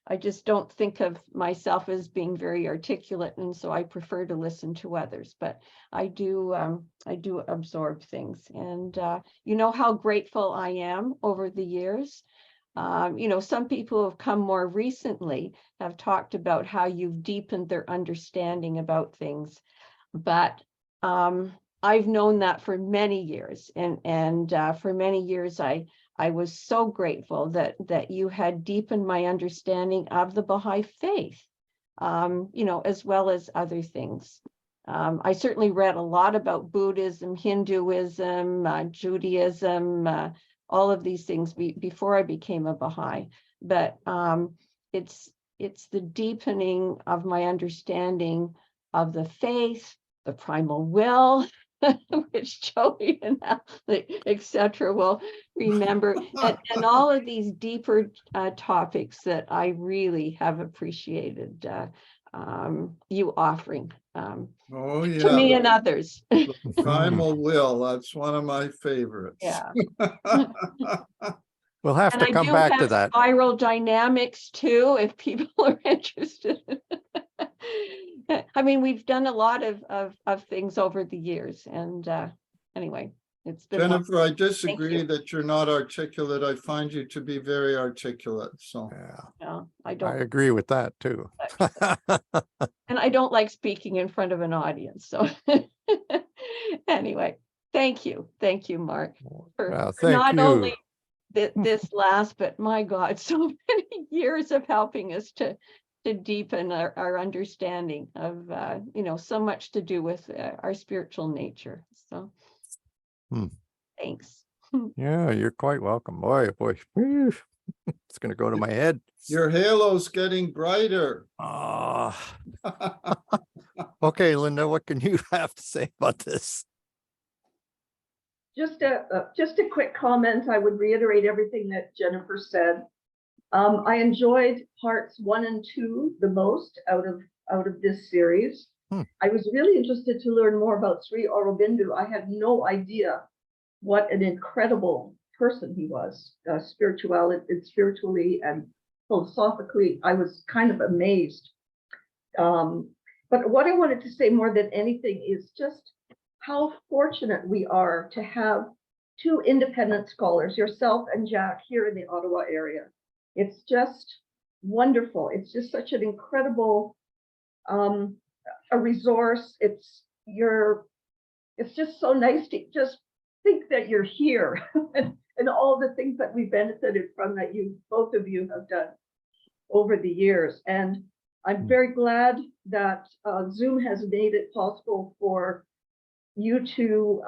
I just don't think of myself as being very articulate, and so I prefer to listen to others. But I do absorb things, and you know how grateful I am over the years. You know, some people who have come more recently have talked about how you've deepened their understanding about things, but I've known that for many years, and for many years I was so grateful that you had deepened my understanding of the Baha'i faith, you know, as well as other things. I certainly read a lot about Buddhism, Hinduism, Judaism, all of these things before I became a Baha'i. But it's the deepening of my understanding of the faith, the primal will, which Joey and etc. will remember, and all of these deeper topics that I really have appreciated you offering Oh, yeah. to me and others. The primal will, that's one of my favorites. Yeah. We'll have And to I come do back to have that. spiral dynamics too, if people are interested. I mean, we've done a lot of things over the years, and anyway, it's been Jennifer, I wonderful. disagree you. that you're not articulate. I find you to be very articulate, so. Yeah, No, I I don't, agree with that too. and I don't like speaking in front of an audience. So anyway, thank you, Mark, for Well, thank not you. only this last, but my God, so many years of helping us to deepen our understanding of, you know, so much to do with our spiritual nature. So thanks. Yeah, you're quite welcome. Boy, whew, it's going to go to my head. Your halo's getting brighter. Okay, Linda, what can you have to say about this? Just a quick comment. I would reiterate everything that Jennifer said. I enjoyed parts 1 and 2 the most out of this series. I was really interested to learn more about Sri Aurobindo. I had no idea what an incredible person he was, spiritually and philosophically. I was kind of amazed. But what I wanted to say more than anything is just how fortunate we are to have 2 independent scholars, yourself and Jack, here in the Ottawa area. It's just wonderful. It's just such an incredible a resource. It's just so nice to just think that you're here and all the things that we benefited from that both of you have done over the years. And I'm very glad that Zoom has made it possible for you to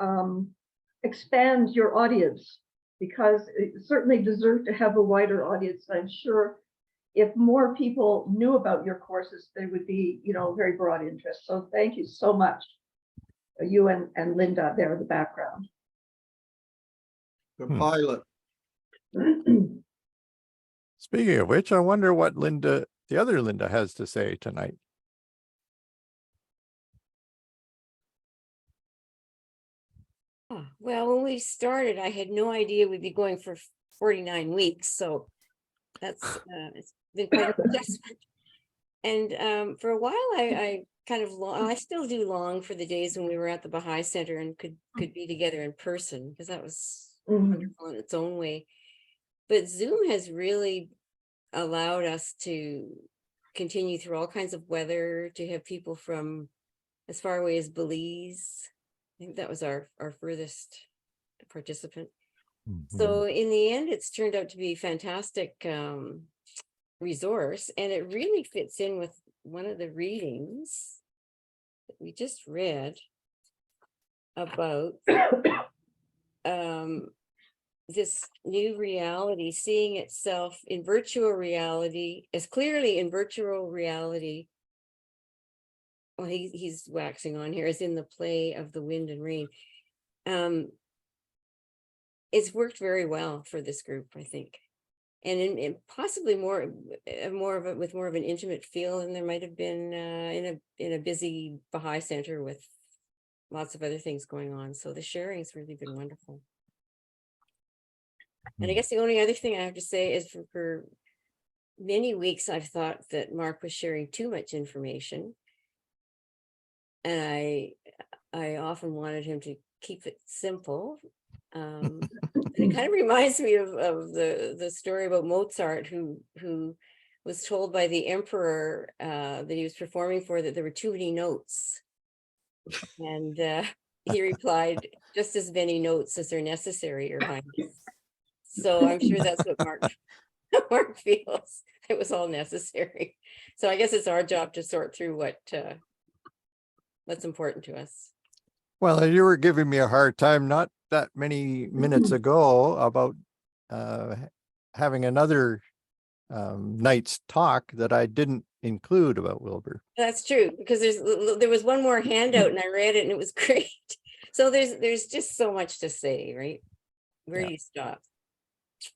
expand your audience, because it certainly deserves to have a wider audience. I'm sure if more people knew about your courses, there would be, you know, very broad interest. So thank you so much, you and Linda there in the background. The pilot. Speaking of which, I wonder what the other Linda has to say tonight. Well, when we started, I had no idea we'd be going for 49 weeks. So that's it's been quite an adjustment. And for a while, I kind of I still do long for the days when we were at the Baha'i Center and could be together in person, because that was wonderful in its own way. But Zoom has really allowed us to continue through all kinds of weather, to have people from as far away as Belize. I think that was our furthest participant. So in the end, it's turned out to be a fantastic resource, and it really fits in with one of the readings that we just read about this new reality, seeing itself in virtual reality, as clearly in virtual reality. Well, he's waxing on here, as in the play of the wind and rain. It's worked very well for this group, I think, and possibly more of it with more of an intimate feel than there might have been in a busy Baha'i center with lots of other things going on. So the sharing's really been wonderful. And I guess the only other thing I have to say is for many weeks I've thought that Mark was sharing too much information. And I often wanted him to keep it simple. And it kind of reminds me of the story about Mozart, who was told by the emperor that he was performing for that there were too many notes. And he replied, just as many notes as are necessary, Your Highness. So I'm sure that's what Mark feels. It was all necessary. So I guess it's our job to sort through what's important to us. Well, you were giving me a hard time not that many minutes ago about having another night's talk that I didn't include about Wilbur. That's true, because there was one more handout and I read it and it was great. So there's just so much to say, right? Where do you stop?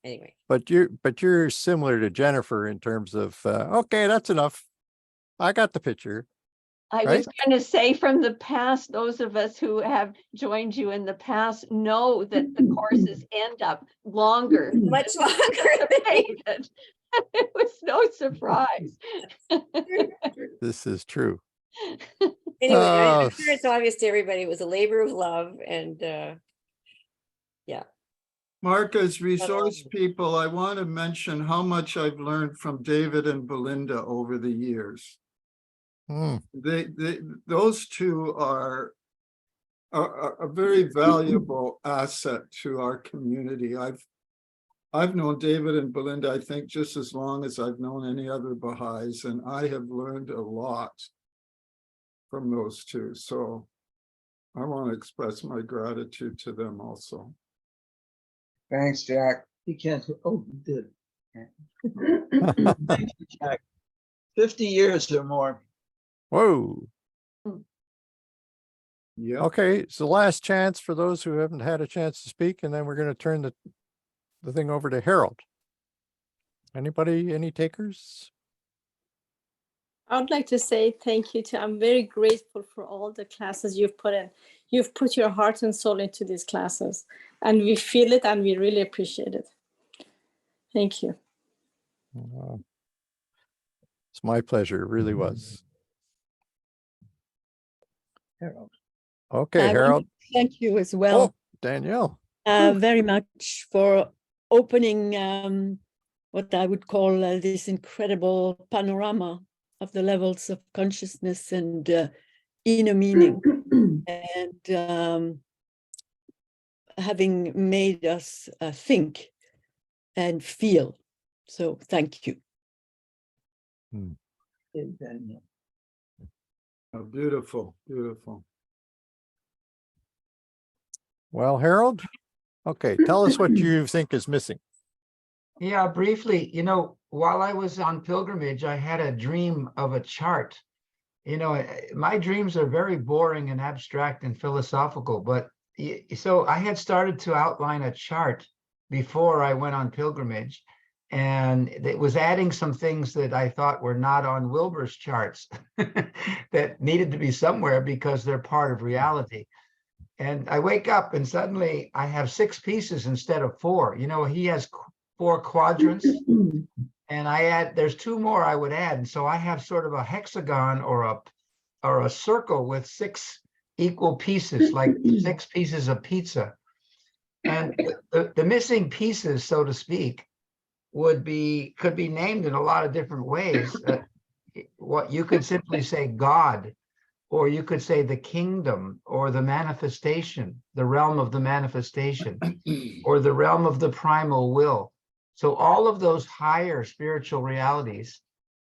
Anyway. But you're similar to Jennifer in terms of okay, that's enough. I got the picture. I was going to say, from the past, those of us who have joined you in the past know that the courses end up longer, much longer than it was no surprise. This is true. Anyway, I'm sure it's obvious to everybody. It was a labor of love, and yeah. Mark, as resource people, I want to mention how much I've learned from David and Belinda over the years. Those two are a very valuable asset to our community. I've known David and Belinda, I think, just as long as I've known any other Baha'is, and I have learned a lot from those two. So I want to express my gratitude to them also. Thanks, Jack. You can't. Oh, you did. Thank you, Jack. 50 years or more. Whoa. Yeah. Okay, it's the last chance for those who haven't had a chance to speak, and then we're going to turn the thing over to Harold. Anybody, any takers? I would like to say thank you I'm very grateful for all the classes you've put in. You've put your heart and soul into these classes, and we feel it and we really appreciate it. Thank you. It's my pleasure. It really was. Harold. Okay, Harold. Thank you as well. Oh, Danielle. Very much for opening what I would call this incredible panorama of the levels of consciousness and inner meaning, and having made us think and feel. So thank you. Oh, beautiful, beautiful. Well, Harold, okay, tell us what you think is missing. Yeah, briefly, while I was on pilgrimage, I had a dream of a chart. My dreams are very boring and abstract and philosophical, but so I had started to outline a chart before I went on pilgrimage. And it was adding some things that I thought were not on Wilbur's charts that needed to be somewhere because they're part of reality. And I wake up and suddenly I have 6 pieces instead of 4. You know, he has 4 quadrants, and there's 2 more I would add. And so I have sort of a hexagon or a circle with 6 equal pieces, like 6 pieces of pizza. And the missing pieces, so to speak, could be named in a lot of different ways. What you could simply say God, or you could say the kingdom, or the manifestation, the realm of the manifestation, or the realm of the primal will. So all of those higher spiritual realities,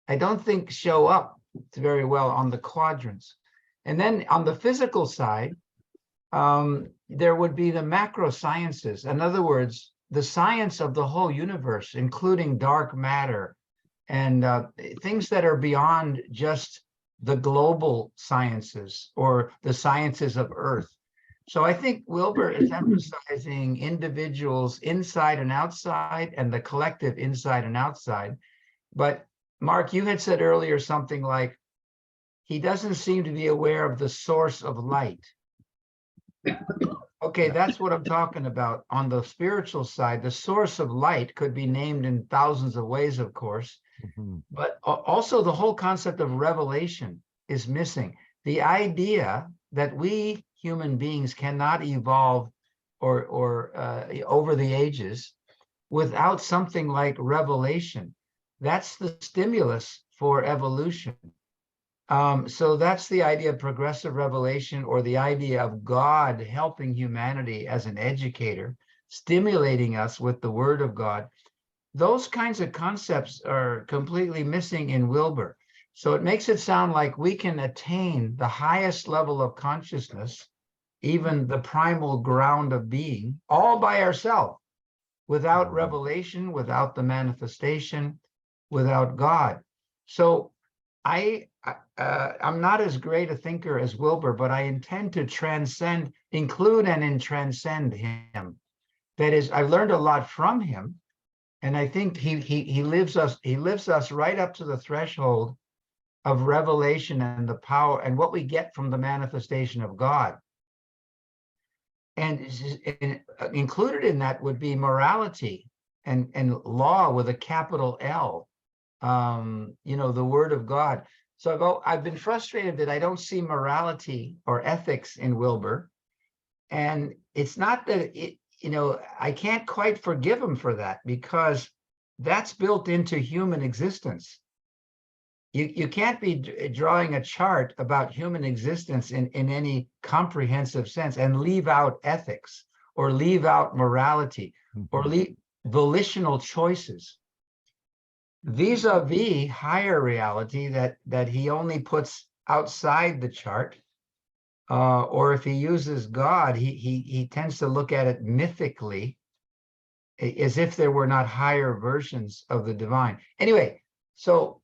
I don't think show up very well on the quadrants. And then on the physical side, there would be the macro sciences. In other words, the science of the whole universe, including dark matter and things that are beyond just the global sciences or the sciences of Earth. So I think Wilbur is emphasizing individuals inside and outside and the collective inside and outside. But Mark, you had said earlier something like, he doesn't seem to be aware of the source of light. Okay, that's what I'm talking about. On the spiritual side, the source of light could be named in thousands of ways, of course, but also the whole concept of revelation is missing. The idea that we human beings cannot evolve or over the ages without something like revelation. That's the stimulus for evolution. So that's the idea of progressive revelation, or the idea of God helping humanity as an educator, stimulating us with the word of God. Those kinds of concepts are completely missing in Wilbur. So it makes it sound like we can attain the highest level of consciousness, even the primal ground of being, all by ourselves, without revelation, without the manifestation, without God. So I'm not as great a thinker as Wilbur, but I intend to include and transcend him. That is, I've learned a lot from him, and I think he lives us right up to the threshold of revelation and the power and what we get from the manifestation of God. And included in that would be morality and law with a capital L. You know, the word of God. So I've been frustrated that I don't see morality or ethics in Wilbur. And it's not that, I can't quite forgive him for that, because that's built into human existence. You can't be drawing a chart about human existence in any comprehensive sense and leave out ethics or leave out morality or leave volitional choices. Vis-a-vis higher reality that he only puts outside the chart, or if he uses God, he tends to look at it mythically, as if there were not higher versions of the divine. Anyway, so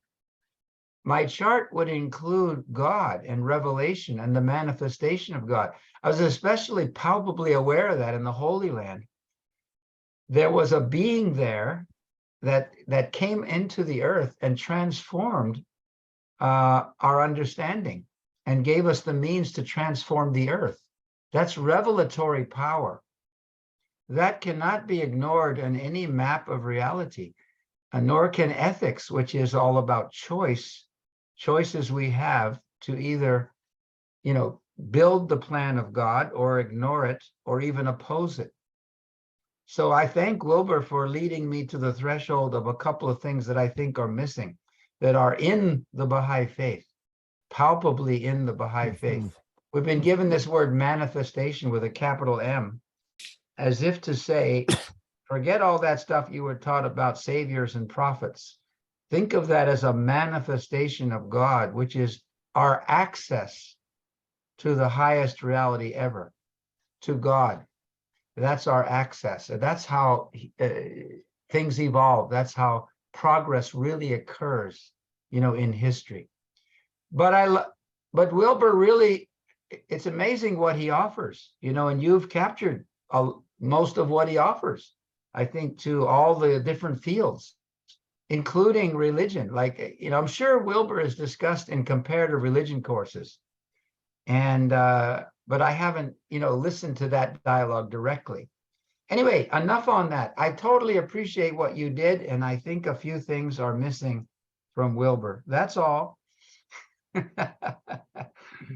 my chart would include God and revelation and the manifestation of God. I was especially palpably aware of that in the Holy Land. There was a being there that came into the earth and transformed our understanding and gave us the means to transform the earth. That's revelatory power. That cannot be ignored in any map of reality, nor can ethics, which is all about choices we have to either, build the plan of God or ignore it or even oppose it. So I thank Wilbur for leading me to the threshold of a couple of things that I think are missing, that are in the Baha'i faith, palpably in the Baha'i faith. We've been given this word manifestation with a capital M, as if to say, forget all that stuff you were taught about saviors and prophets. Think of that as a manifestation of God, which is our access to the highest reality ever, to God. That's our access. That's how things evolve. That's how progress really occurs, in history. But Wilbur really, it's amazing what he offers, and you've captured most of what he offers, I think, to all the different fields. including religion. Like, I'm sure Wilbur is discussed in comparative religion courses. And, but I haven't, listened to that dialogue directly. Anyway, enough on that. I totally appreciate what you did. And I think a few things are missing from Wilbur. That's all.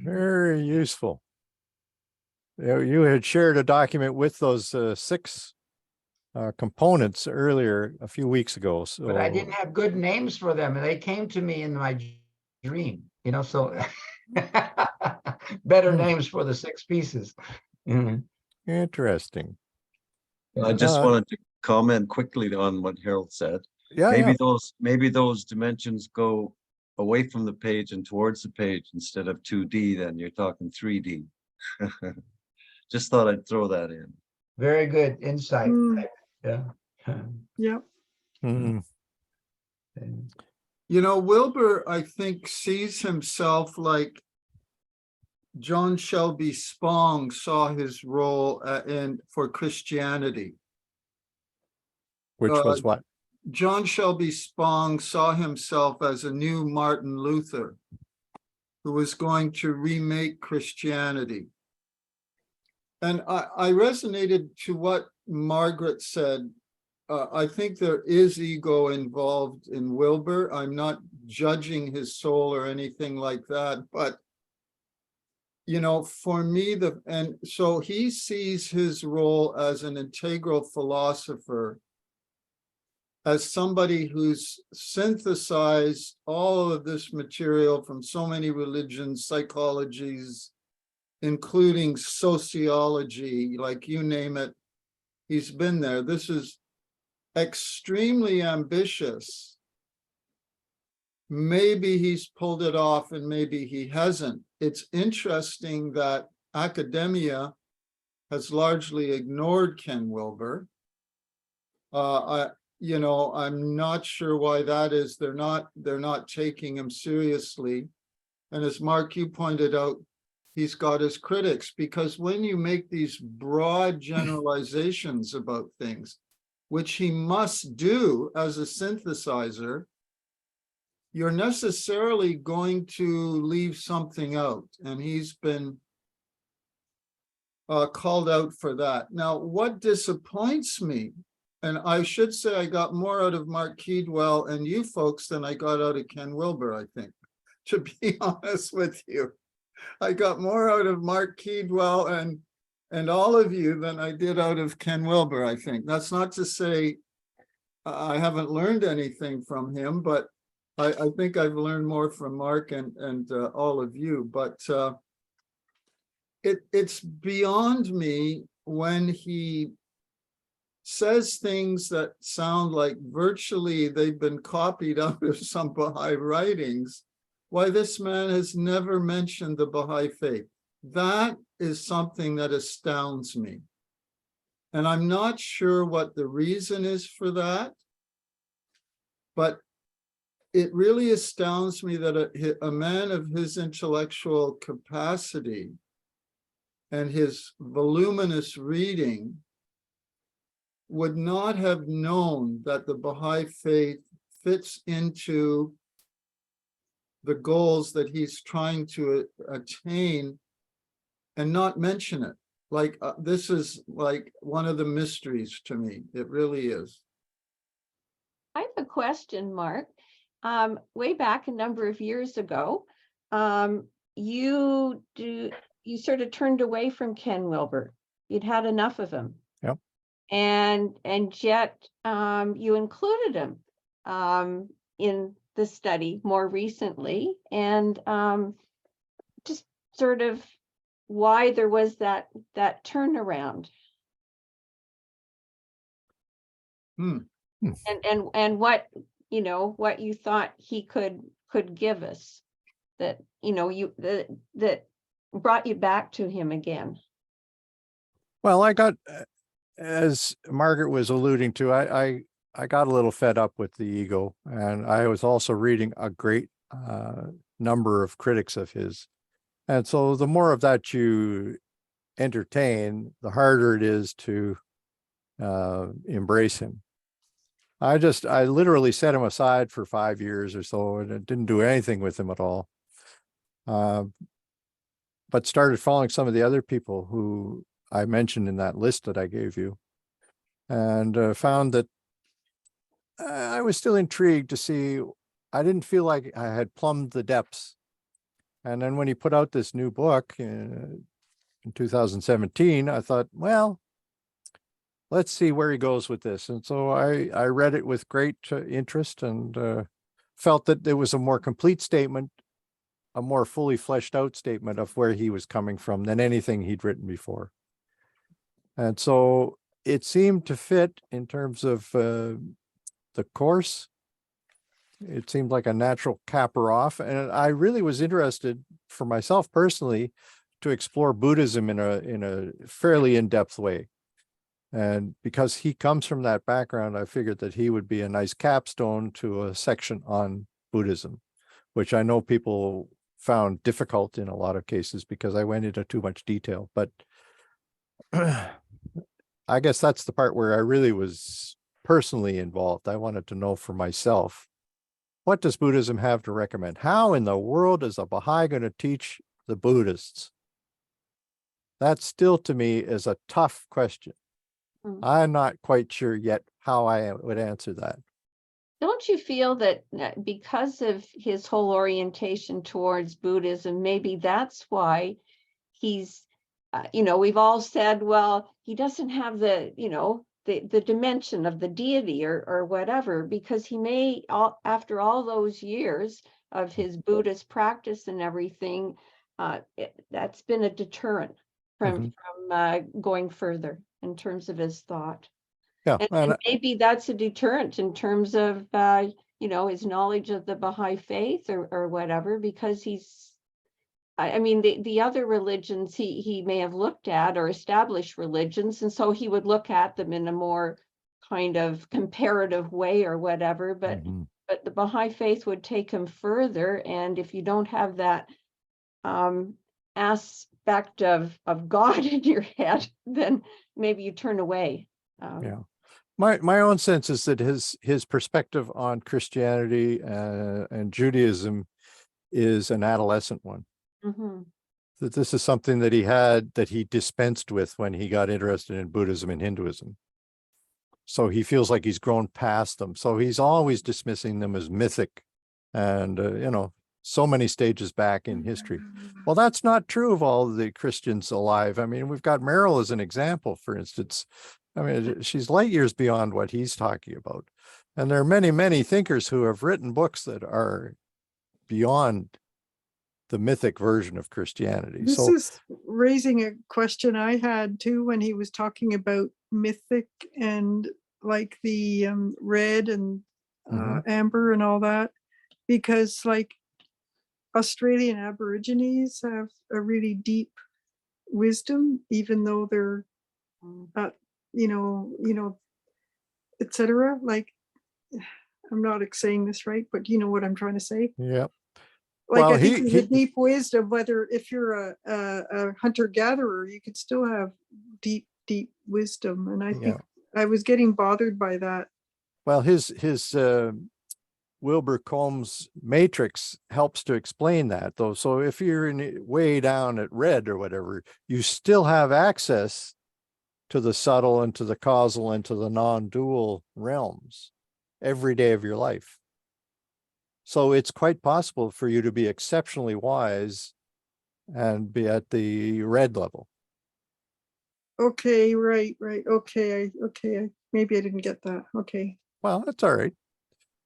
Very useful. You had shared a document with those 6 components earlier a few weeks ago. So, but I didn't have good names for them, and they came to me in my dream. So better names for the 6 pieces. Interesting. I just wanted to comment quickly on what Harold said. Yeah, maybe those dimensions go away from the page and towards the page instead of 2D. Then you're talking 3D. Just thought I'd throw that in. Very good insight. Yeah. Yeah. Wilbur, I think, sees himself like John Shelby Spong saw his role for Christianity. Which was what? John Shelby Spong saw himself as a new Martin Luther who was going to remake Christianity. And I resonated to what Margaret said. I think there is ego involved in Wilbur. I'm not judging his soul or anything like that, but for me, and so he sees his role as an integral philosopher, as somebody who's synthesized all of this material from so many religions, psychologies, including sociology, like you name it, he's been there. This is extremely ambitious. Maybe he's pulled it off and maybe he hasn't. It's interesting that academia has largely ignored Ken Wilber. I'm not sure why that is. They're not taking him seriously. And as Mark, you pointed out, he's got his critics, because when you make these broad generalizations about things, which he must do as a synthesizer, you're necessarily going to leave something out. And he's been called out for that. Now, what disappoints me, and I should say I got more out of Mark Keedwell and you folks than I got out of Ken Wilber, I think, to be honest with you. I got more out of Mark Keedwell and all of you than I did out of Ken Wilber, I think. That's not to say I haven't learned anything from him, but I think I've learned more from Mark and all of you. But it's beyond me when he says things that sound like virtually they've been copied out of some Baha'i writings. Why this man has never mentioned the Baha'i faith. That is something that astounds me. And I'm not sure what the reason is for that, but it really astounds me that a man of his intellectual capacity and his voluminous reading would not have known that the Baha'i faith fits into the goals that he's trying to attain and not mention it. Like, this is like one of the mysteries to me. It really is. I have a question, Mark. Way back a number of years ago, you sort of turned away from Ken Wilber. You'd had enough of him. Yep. And yet you included him in the study more recently, and just sort of why there was that turnaround. And what what you thought he could give us that that brought you back to him again. Well, I got, as Margaret was alluding to, I got a little fed up with the ego, and I was also reading a great number of critics of his. And so the more of that you entertain, the harder it is to embrace him. I literally set him aside for 5 years or so, and it didn't do anything with him at all. But started following some of the other people who I mentioned in that list that I gave you, and found that I was still intrigued to see. I didn't feel like I had plumbed the depths. And then when he put out this new book in 2017, I thought, well, let's see where he goes with this. And so I read it with great interest, and felt that there was a more complete statement, a more fully fleshed out statement of where he was coming from than anything he'd written before. And so it seemed to fit in terms of the course. It seemed like a natural capper off. And I really was interested for myself personally to explore Buddhism in a fairly in-depth way. And because he comes from that background, I figured that he would be a nice capstone to a section on Buddhism, which I know people found difficult in a lot of cases because I went into too much detail. But I guess that's the part where I really was personally involved. I wanted to know for myself, what does Buddhism have to recommend? How in the world is a Baha'i going to teach the Buddhists? That still to me is a tough question. I'm not quite sure yet how I would answer that. Don't you feel that because of his whole orientation towards Buddhism, maybe that's why he's, we've all said, well, he doesn't have the, the dimension of the deity or whatever, because he may, after all those years of his Buddhist practice and everything, that's been a deterrent from going further in terms of his thought. Yeah, and maybe that's a deterrent in terms of his knowledge of the Baha'i faith or whatever, because the other religions he may have looked at or established religions, and so he would look at them in a more kind of comparative way or whatever, but the Baha'i faith would take him further. And if you don't have that aspect of God in your head, then maybe you turn away. Yeah. My own sense is that his perspective on Christianity and Judaism is an adolescent one. That this is something that he dispensed with when he got interested in Buddhism and Hinduism. So he feels like he's grown past them. So he's always dismissing them as mythic and, so many stages back in history. Well, that's not true of all the Christians alive. I mean, we've got Meryl as an example, for instance. I mean, she's light years beyond what he's talking about. And there are many, many thinkers who have written books that are beyond the mythic version of Christianity. This is raising a question I had too when he was talking about mythic and like the red and amber and all that, because like Australian Aborigines have a really deep wisdom, even though they're etc. Like, I'm not saying this right, but you know what I'm trying to say. Yeah. Like, well, I think there's a deep wisdom, whether if you're a hunter-gatherer, you could still have deep wisdom. And I think I was getting bothered by that. Well, his Wilbur Combs matrix helps to explain that, though. So if you're way down at red or whatever, you still have access to the subtle and to the causal and to the non-dual realms every day of your life. So it's quite possible for you to be exceptionally wise and be at the red level. Okay, right. Okay, maybe I didn't get that. Okay. Well, that's all right.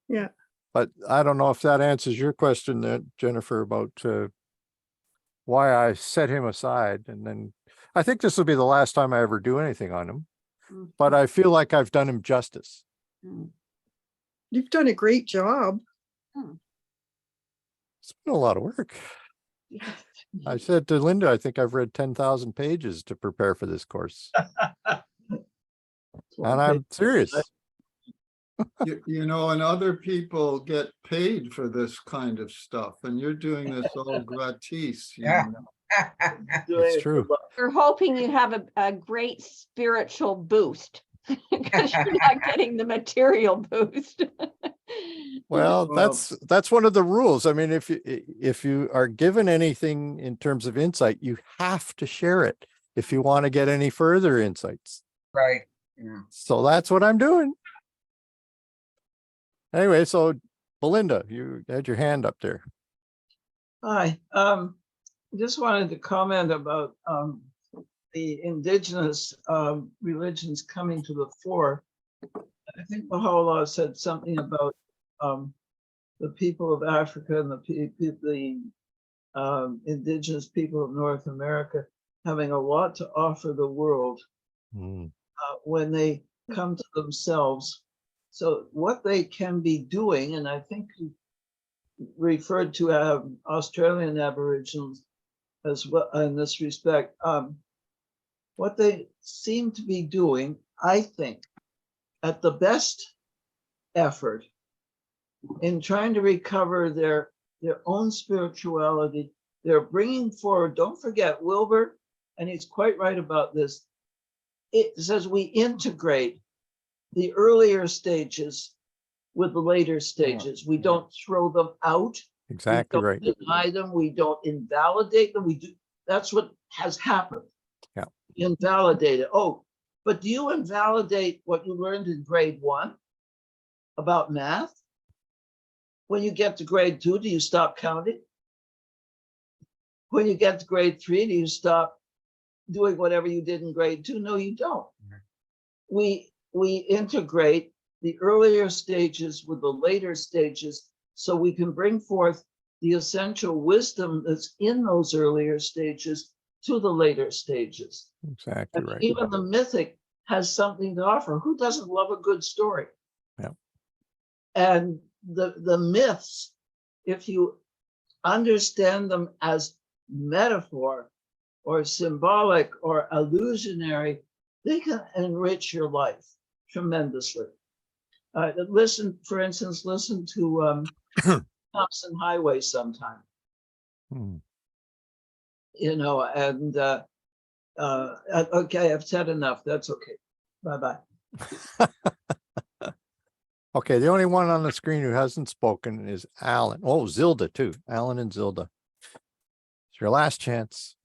Yeah. But I don't know if that answers your question there, Jennifer, about why I set him aside. And then I think this will be the last time I ever do anything on him. But I feel like I've done him justice. You've done a great job. It's been a lot of work. I said to Linda, I think I've read 10,000 pages to prepare for this course. And I'm serious. And other people get paid for this kind of stuff, and you're doing this all gratis. It's true. We're hoping you have a great spiritual boost. because you're not getting the material boost. Well, that's one of the rules. I mean, if you are given anything in terms of insight, you have to share it if you want to get any further insights. Right. Yeah. So that's what I'm doing. Anyway, so Belinda, you had your hand up there. Hi, just wanted to comment about the indigenous religions coming to the fore. I think Baha'u'llah said something about the people of Africa and the indigenous people of North America having a lot to offer the world when they come to themselves. So what they can be doing, and I think you referred to Australian Aboriginals as well in this respect, what they seem to be doing, I think, at the best effort in trying to recover their own spirituality, they're bringing forward, don't forget Wilbur, and he's quite right about this, it says we integrate the earlier stages with the later stages. We don't throw them out. Exactly we don't right. deny them. We don't invalidate them. We do. That's what has happened. Yeah. Invalidate it. Oh, but do you invalidate what you learned in grade 1 about math? When you get to grade 2, do you stop counting? When you get to grade 3, do you stop doing whatever you did in grade 2? No, you don't. We integrate the earlier stages with the later stages so we can bring forth the essential wisdom that's in those earlier stages to the later stages. Exactly right. Even the mythic has something to offer. Who doesn't love a good story? Yeah. And the myths, if you understand them as metaphor or symbolic or illusionary, they can enrich your life tremendously. Listen, for instance, listen to Thompson Highway sometime. You know, and okay, I've said enough. That's okay. Bye-bye. Okay, the only one on the screen who hasn't spoken is Alan. Oh, Zilda too. Alan and Zilda. It's your last chance.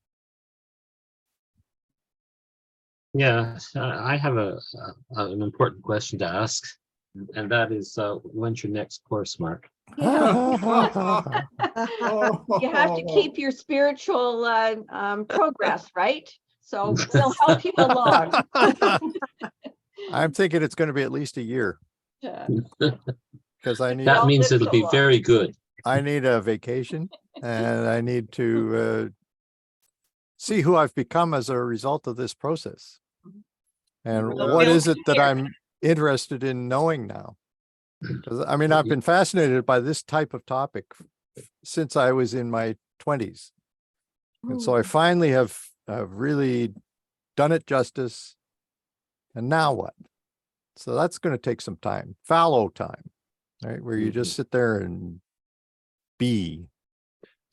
Yeah, I have an important question to ask, and that is, when's your next course, Mark? Yeah. You have to keep your spiritual progress, right? So we'll help you along. I'm thinking it's going to be at least a year. Because I need. That means it'll be very good. I need a vacation, and I need to see who I've become as a result of this process. And what is it that I'm interested in knowing now? Because I mean, I've been fascinated by this type of topic since I was in my 20s. And so I finally have really done it justice. And now what? So that's going to take some time, fallow time, right? Where you just sit there and be.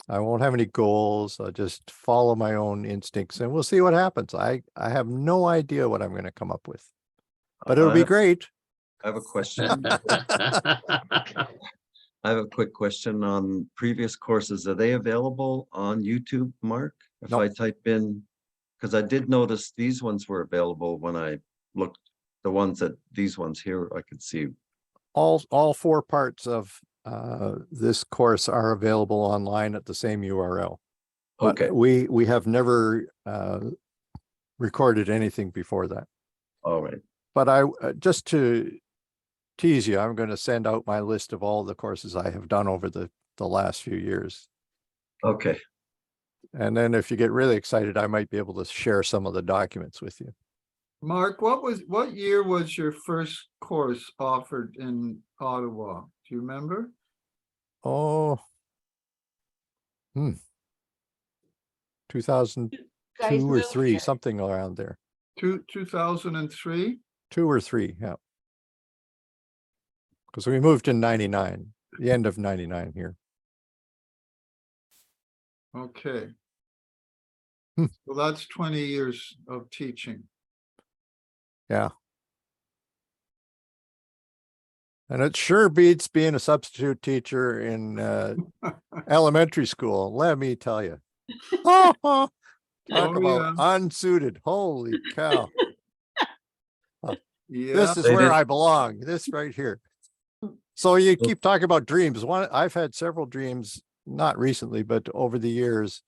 I won't have any goals. I'll just follow my own instincts and we'll see what happens. I have no idea what I'm going to come up with, but it'll be great. I have a question. I have a quick question on previous courses. Are they available on YouTube, Mark? If I type in, because I did notice these ones were available when I looked, the ones that these ones here, I could see. All 4 parts of this course are available online at the same URL. But okay. We have never recorded anything before that. All right. But I just to tease you, I'm going to send out my list of all the courses I have done over the last few years. Okay. And then if you get really excited, I might be able to share some of the documents with you. Mark, what year was your first course offered in Ottawa? Do you remember? Oh, 2002 or 3, something around there. 2003? 2 or 3, yeah. Because we moved in 99, the end of 99 here. Okay. Well, that's 20 years of teaching. Yeah. And it sure beats being a substitute teacher in elementary school, let me tell you. Talk about unsuited. Holy cow. This is where I belong. This right here. So you keep talking about dreams. I've had several dreams, not recently, but over the years,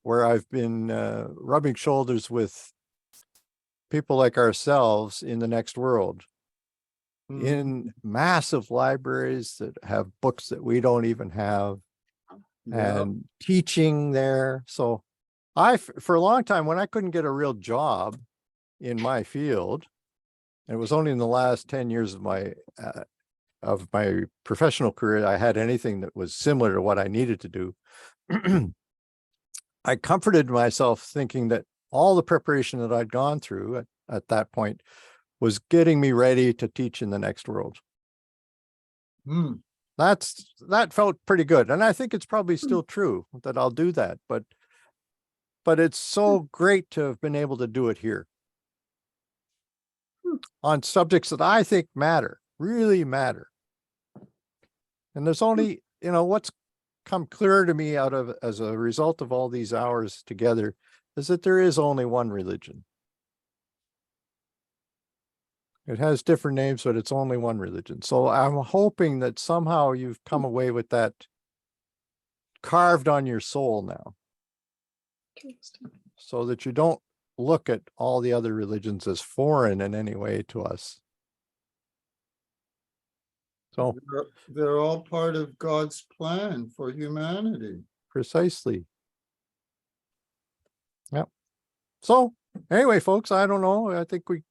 where I've been rubbing shoulders with people like ourselves in the next world, in massive libraries that have books that we don't even have, and teaching there. So for a long time, when I couldn't get a real job in my field, and it was only in the last 10 years of my professional career I had anything that was similar to what I needed to do. I comforted myself thinking that all the preparation that I'd gone through at that point was getting me ready to teach in the next world. That felt pretty good. And I think it's probably still true that I'll do that, but it's so great to have been able to do it here on subjects that I think matter, really matter. And there's only, what's come clear to me as a result of all these hours together is that there is only one religion. It has different names, but it's only one religion. So I'm hoping that somehow you've come away with that carved on your soul now, so that you don't look at all the other religions as foreign in any way to us. So they're all part of God's plan for humanity. Precisely. Yep. So anyway, folks, I don't know. I think we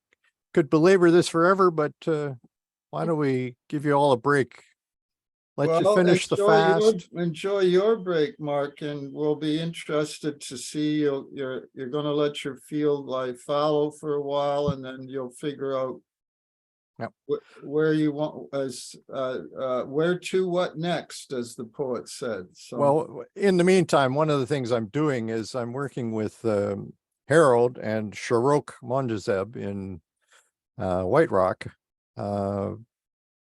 could belabor this forever, but why don't we give you all a break? Let you finish the fast. Enjoy your break, Mark, and we'll be interested to see you're going to let your field life fallow for a while, and then you'll figure out where you want where to, what next, as the poet said. So, well, in the meantime, one of the things I'm doing is I'm working with Harold and Sharok Mondazeb in White Rock on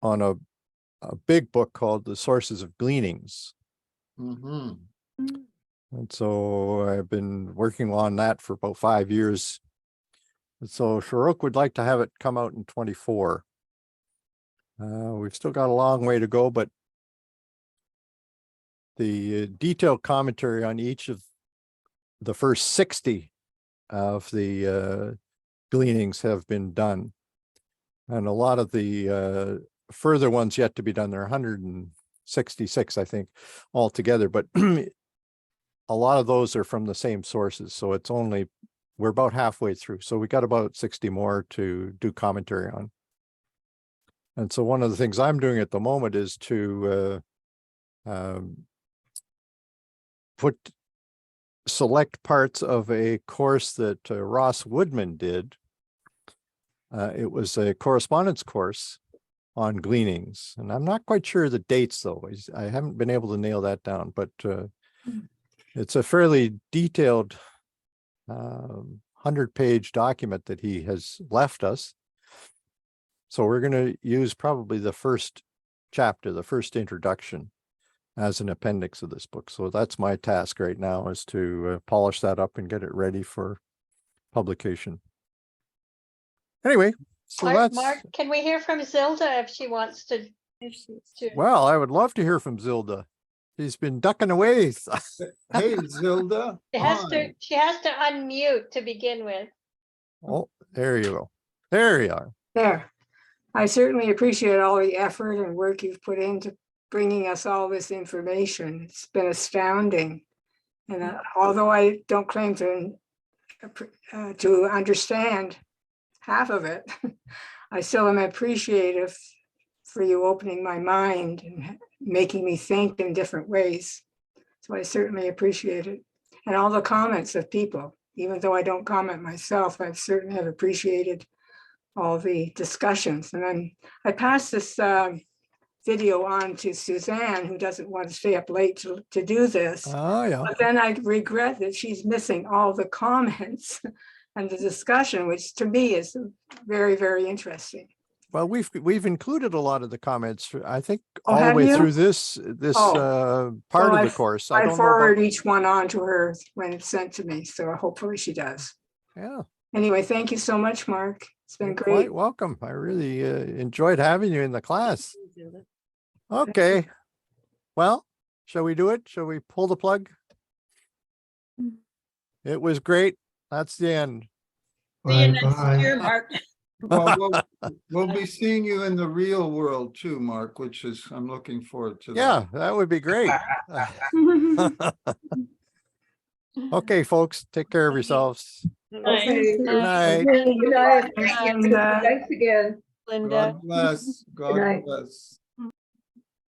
a big book called The Sources of Gleanings. And so I've been working on that for about 5 years. And so Sharok would like to have it come out in 24. We've still got a long way to go, but the detailed commentary on each of the first 60 of the gleanings have been done. And a lot of the further ones yet to be done. There are 166, I think, altogether, but a lot of those are from the same sources. So we're about halfway through. So we got about 60 more to do commentary on. And so one of the things I'm doing at the moment is to select parts of a course that Ross Woodman did. It was a correspondence course on gleanings, and I'm not quite sure the dates though. I haven't been able to nail that down, but it's a fairly detailed 100-page document that he has left us. So we're going to use probably the first chapter, the first introduction, as an appendix of this book. So that's my task right now, is to polish that up and get it ready for publication. Anyway, so Mark, can we hear from Zilda if she wants to? Well, I would love to hear from Zilda. She's been ducking away. Hey, Zilda. She has to unmute to begin with. Oh, there you go. There you are. There. I certainly appreciate all the effort and work you've put into bringing us all this information. It's been astounding. And although I don't claim to understand half of it, I still am appreciative for you opening my mind and making me think in different ways. So I certainly appreciate it. And all the comments of people, even though I don't comment myself, I certainly have appreciated all the discussions. And then I passed this video on to Suzanne, who doesn't want to stay up late to do this. Oh, yeah. But then I regret that she's missing all the comments and the discussion, which to me is very, very interesting. Well, we've included a lot of the comments, I think, Oh, all the have way you? through this part Well, of the course. I I don't know forward about, each one on to her when it's sent to me, so hopefully she does. yeah, Anyway, thank you so much, Mark. It's been you're great. quite welcome. I really enjoyed having you in the class. Okay. Well, shall we do it? Shall we pull the plug? It was great. That's the end. See you next year, Mark. Well, we'll be seeing you in the real world too, Mark, which is, I'm looking forward to that. Yeah, that would be great. Okay, folks, take care of yourselves. Okay. Good night. Good night. Linda. Thanks again. Linda. God bless. God night. bless.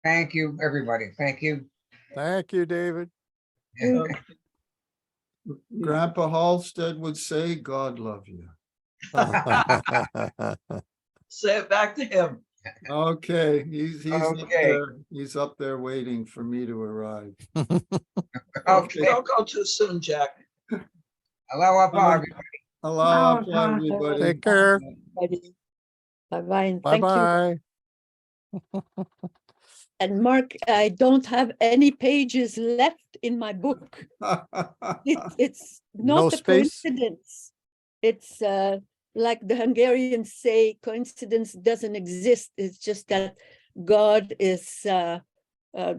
Thank you, everybody. Thank you. Thank you, David. Grandpa Halstead would say, God love you. Say it back to him. Okay, he's up Okay. there. He's up there waiting for me to arrive. Okay. Don't go too soon, Jack. Aloha, everybody. Aloha, Aloha. everybody. Take care. Bye-bye. and Thank you. Bye-bye. And Mark, I don't have any pages left in my book. It's No not a space? coincidence. It's like the Hungarians say, coincidence doesn't exist. It's just that God is